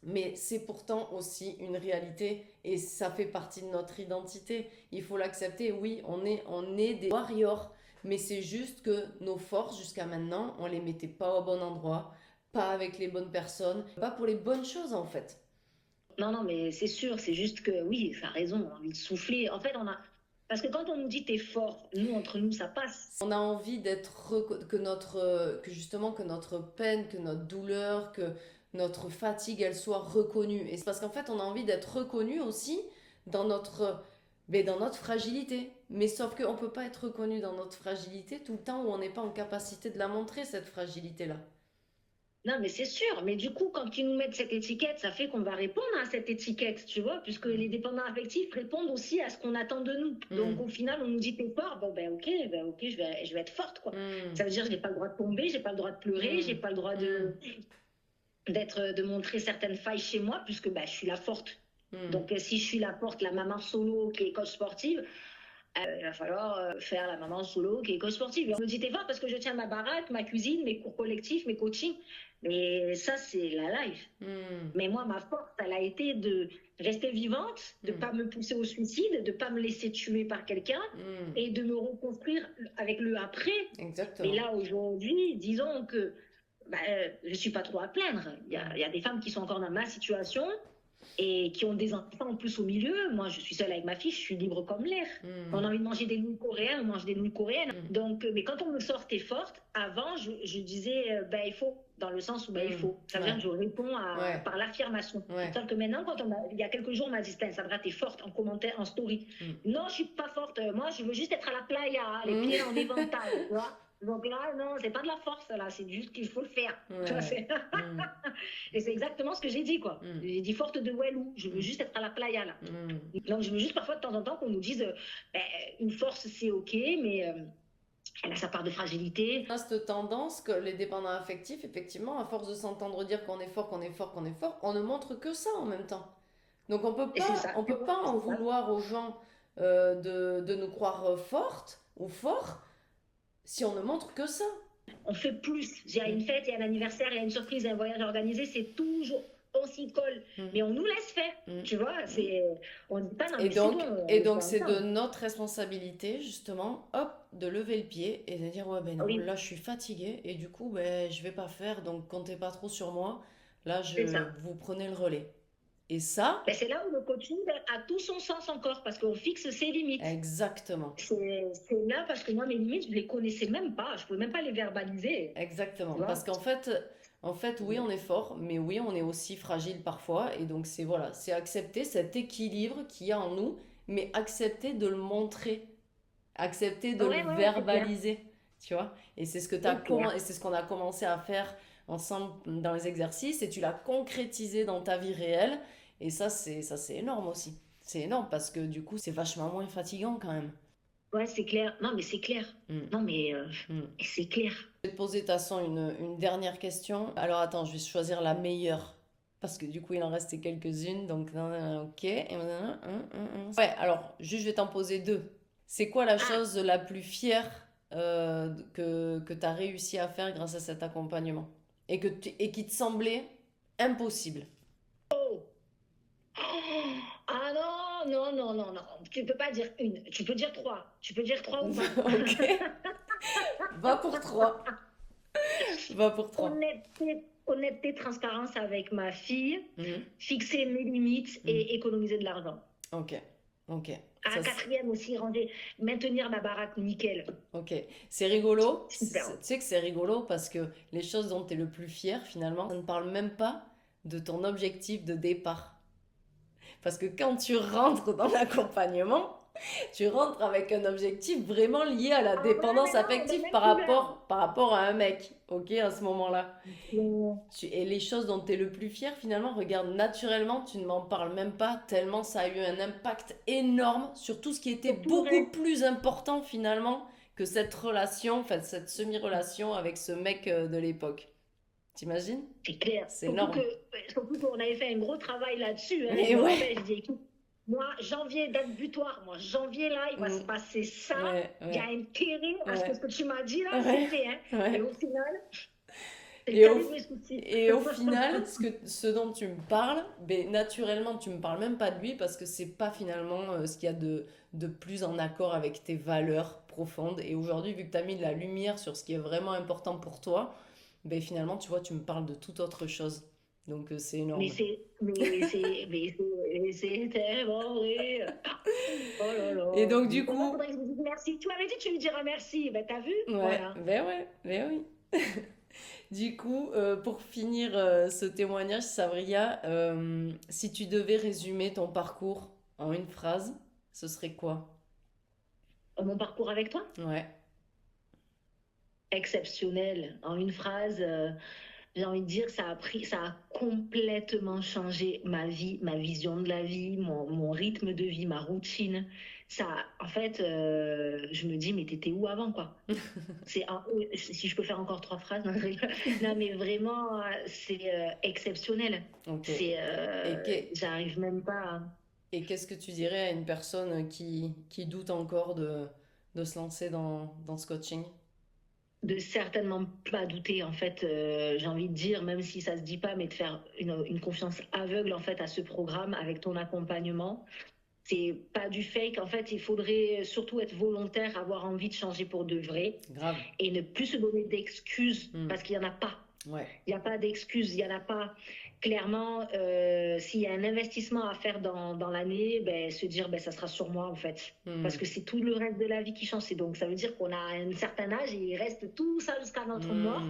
[SPEAKER 2] Mais c'est pourtant aussi une réalité et ça fait partie de notre identité. Il faut l'accepter. Oui, on est des warriors, mais c'est juste que nos forces jusqu'à maintenant, on les mettait pas au bon endroit, pas avec les bonnes personnes, pas pour les bonnes choses en fait.
[SPEAKER 1] Non, non, mais c'est sûr. C'est juste que oui, ça a raison. On a envie de souffler. En fait, on a. Parce que quand on nous dit t'es fort, nous, entre nous, ça passe.
[SPEAKER 2] On a envie que justement que notre peine, que notre douleur, que notre fatigue, elle soit reconnue. Et c'est parce qu'en fait, on a envie d'être reconnu aussi dans dans notre fragilité. Mais sauf qu'on ne peut pas être reconnu dans notre fragilité tout le temps où on n'est pas en capacité de la montrer, cette fragilité-là.
[SPEAKER 1] Non, mais c'est sûr. Mais du coup, quand ils nous mettent cette étiquette, ça fait qu'on va répondre à cette étiquette, tu vois, puisque les dépendants affectifs répondent aussi à ce qu'on attend de nous. Donc,
[SPEAKER 2] Mm,
[SPEAKER 1] au final, on nous dit t'es fort. Bon, ben, ok, je vais être forte, quoi. Ça
[SPEAKER 2] mm,
[SPEAKER 1] veut dire que je n'ai pas le droit de tomber, j'ai pas le droit de pleurer, j'ai
[SPEAKER 2] mm,
[SPEAKER 1] pas le droit
[SPEAKER 2] mm,
[SPEAKER 1] de montrer certaines failles chez moi, puisque bah, je suis la forte.
[SPEAKER 2] mm.
[SPEAKER 1] Donc, si je suis la forte, la maman solo qui est coach sportive, il va falloir faire la maman solo qui est coach sportive. Et on me dit, t'es fort parce que je tiens ma baraque, ma cuisine, mes cours collectifs, mes coachings. Mais ça, c'est la life.
[SPEAKER 2] Mm,
[SPEAKER 1] Mais moi, ma force, elle a été de rester vivante, de ne
[SPEAKER 2] mm,
[SPEAKER 1] pas me pousser au suicide, de ne pas me laisser tuer par quelqu'un
[SPEAKER 2] mm.
[SPEAKER 1] et de me reconstruire avec le après. Mais
[SPEAKER 2] Exactement.
[SPEAKER 1] là, aujourd'hui, disons que bah, je ne suis pas trop à plaindre. Il y a des femmes qui sont encore dans ma situation et qui ont des enfants en plus au milieu. Moi, je suis seule avec ma fille, je suis libre comme l'air. On a
[SPEAKER 2] Mm,
[SPEAKER 1] envie de manger des nouilles coréennes, on mange des nouilles coréennes.
[SPEAKER 2] mm,
[SPEAKER 1] Donc, mais quand on me sort t'es forte, avant, je disais, ben, il faut, dans le sens où ben, il
[SPEAKER 2] mm.
[SPEAKER 1] faut. Ça veut dire
[SPEAKER 2] Ouais,
[SPEAKER 1] que je réponds
[SPEAKER 2] ouais,
[SPEAKER 1] par l'affirmation.
[SPEAKER 2] ouais.
[SPEAKER 1] Sauf que maintenant, il y a quelques jours, on m'a dit, Sandra, t'es forte en commentaire, en story.
[SPEAKER 2] Mm.
[SPEAKER 1] Non, je suis pas forte. Moi, je veux juste être à la playa, les
[SPEAKER 2] Mm.
[SPEAKER 1] pieds en éventail, tu vois. Donc là, non, c'est pas de la force, là, c'est juste qu'il faut le faire.
[SPEAKER 2] Ouais. Mm,
[SPEAKER 1] Et c'est exactement ce que j'ai dit, quoi.
[SPEAKER 2] mm,
[SPEAKER 1] J'ai dit forte de Wellou, je veux
[SPEAKER 2] mm,
[SPEAKER 1] juste être à la playa, là.
[SPEAKER 2] mm.
[SPEAKER 1] Donc, je veux juste parfois de temps en temps qu'on nous dise ben, une force, c'est OK, mais Elle a sa part de fragilité.
[SPEAKER 2] On a cette tendance que les dépendants affectifs, effectivement, à force de s'entendre dire qu'on est fort, qu'on est fort, qu'on est fort, on ne montre que ça en même temps. Donc
[SPEAKER 1] Et c'est ça.
[SPEAKER 2] on peut pas en
[SPEAKER 1] C'est ça.
[SPEAKER 2] vouloir aux gens de nous croire fortes ou forts si on ne montre que ça.
[SPEAKER 1] On fait plus. Il y a
[SPEAKER 2] Mm.
[SPEAKER 1] une fête, il y a un anniversaire, il y a une surprise, il y a un voyage organisé, c'est toujours, on s'y colle.
[SPEAKER 2] Mm.
[SPEAKER 1] Mais on nous laisse faire.
[SPEAKER 2] Mm.
[SPEAKER 1] Tu vois, on ne dit pas non,
[SPEAKER 2] Et
[SPEAKER 1] mais c'est
[SPEAKER 2] donc,
[SPEAKER 1] bon, on
[SPEAKER 2] et
[SPEAKER 1] le fait
[SPEAKER 2] donc c'est de
[SPEAKER 1] ensemble.
[SPEAKER 2] notre responsabilité, justement, hop, de lever le pied et de dire, ouais, ben non,
[SPEAKER 1] Oui,
[SPEAKER 2] là, je suis fatiguée et du coup, ben, je vais pas faire, donc comptez pas trop sur moi. Là,
[SPEAKER 1] c'est ça.
[SPEAKER 2] vous prenez le relais. Et ça,
[SPEAKER 1] Ben, c'est là où le coaching a tout son sens encore, parce qu'on fixe ses limites.
[SPEAKER 2] exactement.
[SPEAKER 1] C'est là parce que moi, mes limites, je ne les connaissais même pas. Je ne pouvais même pas les verbaliser. Tu
[SPEAKER 2] Exactement. Parce
[SPEAKER 1] vois?
[SPEAKER 2] en fait, oui, on est fort, mais oui, on est aussi fragile parfois. Et donc, c'est voilà, c'est accepter cet équilibre qu'il y a en nous, mais accepter de le montrer, accepter de le
[SPEAKER 1] Ouais, ouais, ouais, c'est clair.
[SPEAKER 2] verbaliser, tu vois. Et c'est ce que
[SPEAKER 1] C'est clair.
[SPEAKER 2] et c'est ce qu'on a commencé à faire ensemble dans les exercices, et tu l'as concrétisé dans ta vie réelle. Et ça, c'est énorme aussi. C'est énorme parce que du coup, c'est vachement moins fatigant quand même.
[SPEAKER 1] Ouais, c'est clair. Non, mais c'est clair.
[SPEAKER 2] Mm,
[SPEAKER 1] Non, mais
[SPEAKER 2] mm.
[SPEAKER 1] c'est clair.
[SPEAKER 2] Je vais te poser, de toute façon, une dernière question. Alors attends, je vais choisir la meilleure. Parce que du coup, il en restait quelques-unes. Donc, ok. Ouais, alors, juste, je vais t'en poser deux. C'est quoi la
[SPEAKER 1] Ah,
[SPEAKER 2] chose la plus fière que tu as réussi à faire grâce à cet accompagnement? Et qui te semblait impossible.
[SPEAKER 1] oh. Oh. Ah non, non, non, non, non. Tu peux pas dire une. Tu peux dire trois. Tu peux dire trois ou pas?
[SPEAKER 2] Ok. Va pour trois. Va pour trois.
[SPEAKER 1] Honnêteté, honnêteté, transparence avec ma fille,
[SPEAKER 2] Mhm,
[SPEAKER 1] fixer mes limites
[SPEAKER 2] mhm.
[SPEAKER 1] et économiser de l'argent.
[SPEAKER 2] Ok. Ok.
[SPEAKER 1] À
[SPEAKER 2] Ça,
[SPEAKER 1] quatrième aussi, ranger, maintenir ma baraque nickel.
[SPEAKER 2] Ok, c'est rigolo.
[SPEAKER 1] Super.
[SPEAKER 2] Tu sais que c'est rigolo parce que les choses dont tu es le plus fier, finalement, ça ne parle même pas de ton objectif de départ. Parce que quand tu rentres dans l'accompagnement, tu rentres avec un objectif vraiment lié à la
[SPEAKER 1] Ah ouais,
[SPEAKER 2] dépendance
[SPEAKER 1] mais non, mais
[SPEAKER 2] affective
[SPEAKER 1] même plus là.
[SPEAKER 2] par rapport à un mec, ok, à ce moment-là.
[SPEAKER 1] Euh,
[SPEAKER 2] Et les choses dont tu es le plus fier, finalement, regarde, naturellement, tu ne m'en parles même pas, tellement ça a eu un impact énorme sur tout ce qui était
[SPEAKER 1] Pour tout le
[SPEAKER 2] beaucoup
[SPEAKER 1] reste,
[SPEAKER 2] plus important, finalement, que cette relation, enfin, cette semi-relation avec ce mec de l'époque. T'imagines?
[SPEAKER 1] c'est clair.
[SPEAKER 2] C'est énorme.
[SPEAKER 1] Surtout qu'on avait fait un gros travail là-dessus. Hein. Je
[SPEAKER 2] Mais
[SPEAKER 1] me
[SPEAKER 2] ouais,
[SPEAKER 1] rappelle, je dis, écoute, moi, janvier, date butoir. Moi, janvier, là, il va se
[SPEAKER 2] mm,
[SPEAKER 1] passer ça.
[SPEAKER 2] ouais,
[SPEAKER 1] Il y a
[SPEAKER 2] ouais,
[SPEAKER 1] intérêt à ce que
[SPEAKER 2] ouais,
[SPEAKER 1] ce que tu m'as dit là, c'est
[SPEAKER 2] ouais,
[SPEAKER 1] fait. Hein. Et
[SPEAKER 2] ouais.
[SPEAKER 1] au final, c'est le
[SPEAKER 2] Et
[SPEAKER 1] cadet de mes soucis.
[SPEAKER 2] au final, ce dont tu me parles, ben, naturellement, tu me parles même pas de lui parce que c'est pas finalement ce qu'il y a de plus en accord avec tes valeurs profondes. Et aujourd'hui, vu que tu as mis de la lumière sur ce qui est vraiment important pour toi, ben, finalement, tu vois, tu me parles de toute autre chose. Donc, c'est
[SPEAKER 1] Mais
[SPEAKER 2] énorme.
[SPEAKER 1] c'est tellement vrai. Oh là
[SPEAKER 2] Et
[SPEAKER 1] là.
[SPEAKER 2] donc, du
[SPEAKER 1] Maintenant, il
[SPEAKER 2] coup,
[SPEAKER 1] faudrait que je me dise merci. Tu m'avais dit que tu me diras merci. Ben, t'as vu?
[SPEAKER 2] ouais,
[SPEAKER 1] Voilà.
[SPEAKER 2] ouais, ben oui. Du coup, pour finir ce témoignage, Sabria, si tu devais résumer ton parcours en une phrase, ce serait quoi?
[SPEAKER 1] Mon parcours avec toi,
[SPEAKER 2] Ouais,
[SPEAKER 1] exceptionnel. En une phrase, j'ai envie de dire, ça a complètement changé ma vie, ma vision de la vie, mon rythme de vie, ma routine. Ça, en fait, je me dis, mais t'étais où avant, quoi? Si je peux faire encore trois phrases, non, non, mais vraiment, c'est exceptionnel.
[SPEAKER 2] ok.
[SPEAKER 1] J'arrive même pas à...
[SPEAKER 2] Et qu'est-ce que tu dirais à une personne qui doute encore de se lancer dans ce coaching?
[SPEAKER 1] de certainement pas douter, en fait, j'ai envie de dire, même si ça se dit pas, mais de faire une confiance aveugle, en fait, à ce programme avec ton accompagnement. C'est pas du fake. En fait, il faudrait surtout être volontaire, avoir envie de changer pour de vrai
[SPEAKER 2] Grave.
[SPEAKER 1] et ne plus se donner d'excuses
[SPEAKER 2] Hmm,
[SPEAKER 1] parce qu'il n'y en a pas.
[SPEAKER 2] ouais.
[SPEAKER 1] Il n'y a pas d'excuses, il n'y en a pas. Clairement, s'il y a un investissement à faire dans l'année, ben, se dire ben, ça sera sur moi en fait. Parce
[SPEAKER 2] Hmm,
[SPEAKER 1] que c'est tout le reste de la vie qui change. Donc ça veut dire qu'on a un certain âge et il reste tout ça jusqu'à notre
[SPEAKER 2] hmm,
[SPEAKER 1] mort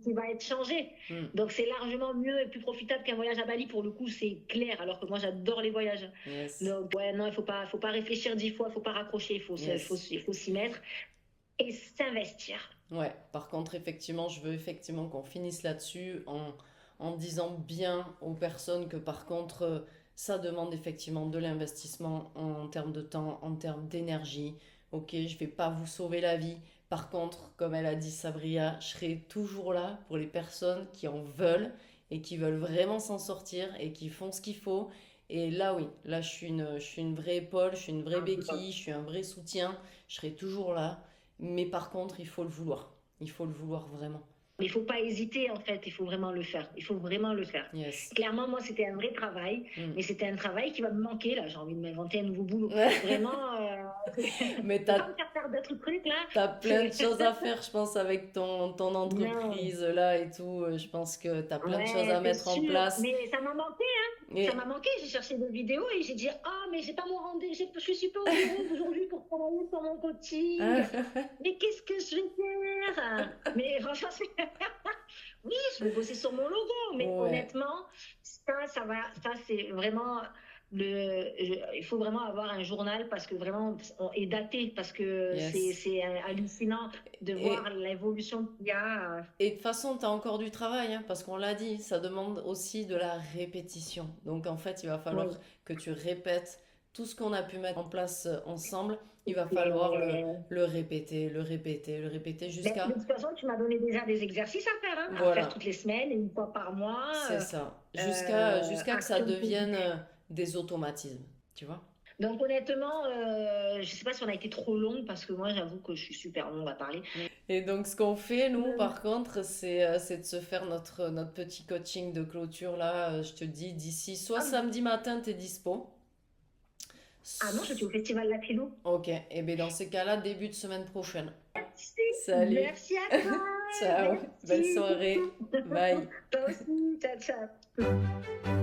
[SPEAKER 1] qui va être changé.
[SPEAKER 2] hmm.
[SPEAKER 1] Donc c'est largement mieux et plus profitable qu'un voyage à Bali pour le coup, c'est clair. Alors que moi j'adore les voyages.
[SPEAKER 2] Yes,
[SPEAKER 1] Donc ouais, non, faut pas réfléchir 10 fois, il faut pas raccrocher,
[SPEAKER 2] yes.
[SPEAKER 1] il faut s'y mettre et s'investir.
[SPEAKER 2] Ouais, par contre, effectivement, je veux effectivement qu'on finisse là-dessus en disant bien aux personnes que par contre, ça demande effectivement de l'investissement en termes de temps, en termes d'énergie. Ok, je vais pas vous sauver la vie, Par contre, comme elle a dit Sabria, je serai toujours là pour les personnes qui en veulent et qui veulent vraiment s'en sortir et qui font ce qu'il faut. Et là, oui, là, je suis une vraie épaule, je suis une vraie béquille, je suis un vrai soutien. Je serai toujours là. Mais par contre, il faut le vouloir. Il faut le vouloir vraiment.
[SPEAKER 1] Mais il faut pas hésiter, en fait. Il faut vraiment le faire. Il faut vraiment le faire.
[SPEAKER 2] Yes.
[SPEAKER 1] Clairement, moi, c'était un vrai travail.
[SPEAKER 2] Mm.
[SPEAKER 1] Mais c'était un travail qui va me manquer, là. J'ai envie de m'inventer un nouveau boulot. Vraiment,
[SPEAKER 2] Mais
[SPEAKER 1] je ne vais pas me faire faire d'autres trucs, là.
[SPEAKER 2] t'as plein de choses à faire, je pense, avec ton
[SPEAKER 1] Non.
[SPEAKER 2] entreprise là et tout. Je pense que t'as plein de choses à
[SPEAKER 1] Ouais, c'est
[SPEAKER 2] mettre en
[SPEAKER 1] sûr.
[SPEAKER 2] place.
[SPEAKER 1] Mais ça m'a manqué, hein. Ça
[SPEAKER 2] Et
[SPEAKER 1] m'a manqué. J'ai cherché des vidéos et j'ai dit, ah, mais j'ai pas mon rendez-vous. Je suis pas au bureau aujourd'hui pour travailler sur mon coaching. Mais qu'est-ce que je vais faire? Mais franchement, oui, je vais bosser sur mon logo, mais
[SPEAKER 2] ouais.
[SPEAKER 1] honnêtement, ça c'est vraiment il faut vraiment avoir un journal parce que vraiment, on est daté parce que
[SPEAKER 2] Yes.
[SPEAKER 1] c'est hallucinant de voir
[SPEAKER 2] Et,
[SPEAKER 1] l'évolution qu'il y a.
[SPEAKER 2] et de toute façon, tu as encore du travail, hein, parce qu'on l'a dit, ça demande aussi de la répétition. Donc en fait, il va falloir
[SPEAKER 1] Oui.
[SPEAKER 2] que tu répètes tout ce qu'on a pu mettre en place ensemble. Il va falloir
[SPEAKER 1] Et,
[SPEAKER 2] le répéter, le répéter, le répéter
[SPEAKER 1] ben, de
[SPEAKER 2] jusqu'à...
[SPEAKER 1] toute façon, tu m'as donné déjà des exercices à faire, hein, à faire toutes
[SPEAKER 2] Voilà,
[SPEAKER 1] les semaines, une fois par mois,
[SPEAKER 2] c'est ça. Jusqu'à que ça
[SPEAKER 1] action
[SPEAKER 2] devienne
[SPEAKER 1] positive.
[SPEAKER 2] des automatismes, tu vois?
[SPEAKER 1] Donc honnêtement, je ne sais pas si on a été trop longue parce que moi, j'avoue que je suis super longue à parler.
[SPEAKER 2] Et donc, ce qu'on fait, nous,
[SPEAKER 1] Euh,
[SPEAKER 2] par contre, c'est de se faire notre petit coaching de clôture, là, je te dis, d'ici soit
[SPEAKER 1] ah,
[SPEAKER 2] samedi matin, t'es dispo.
[SPEAKER 1] ah non, je suis au Festival Latino.
[SPEAKER 2] Ok, et bien dans ces cas-là, début de semaine prochaine.
[SPEAKER 1] Merci,
[SPEAKER 2] Salut,
[SPEAKER 1] merci à toi,
[SPEAKER 2] ciao, belle
[SPEAKER 1] merci.
[SPEAKER 2] soirée, bye.
[SPEAKER 1] Toi aussi, ciao, ciao.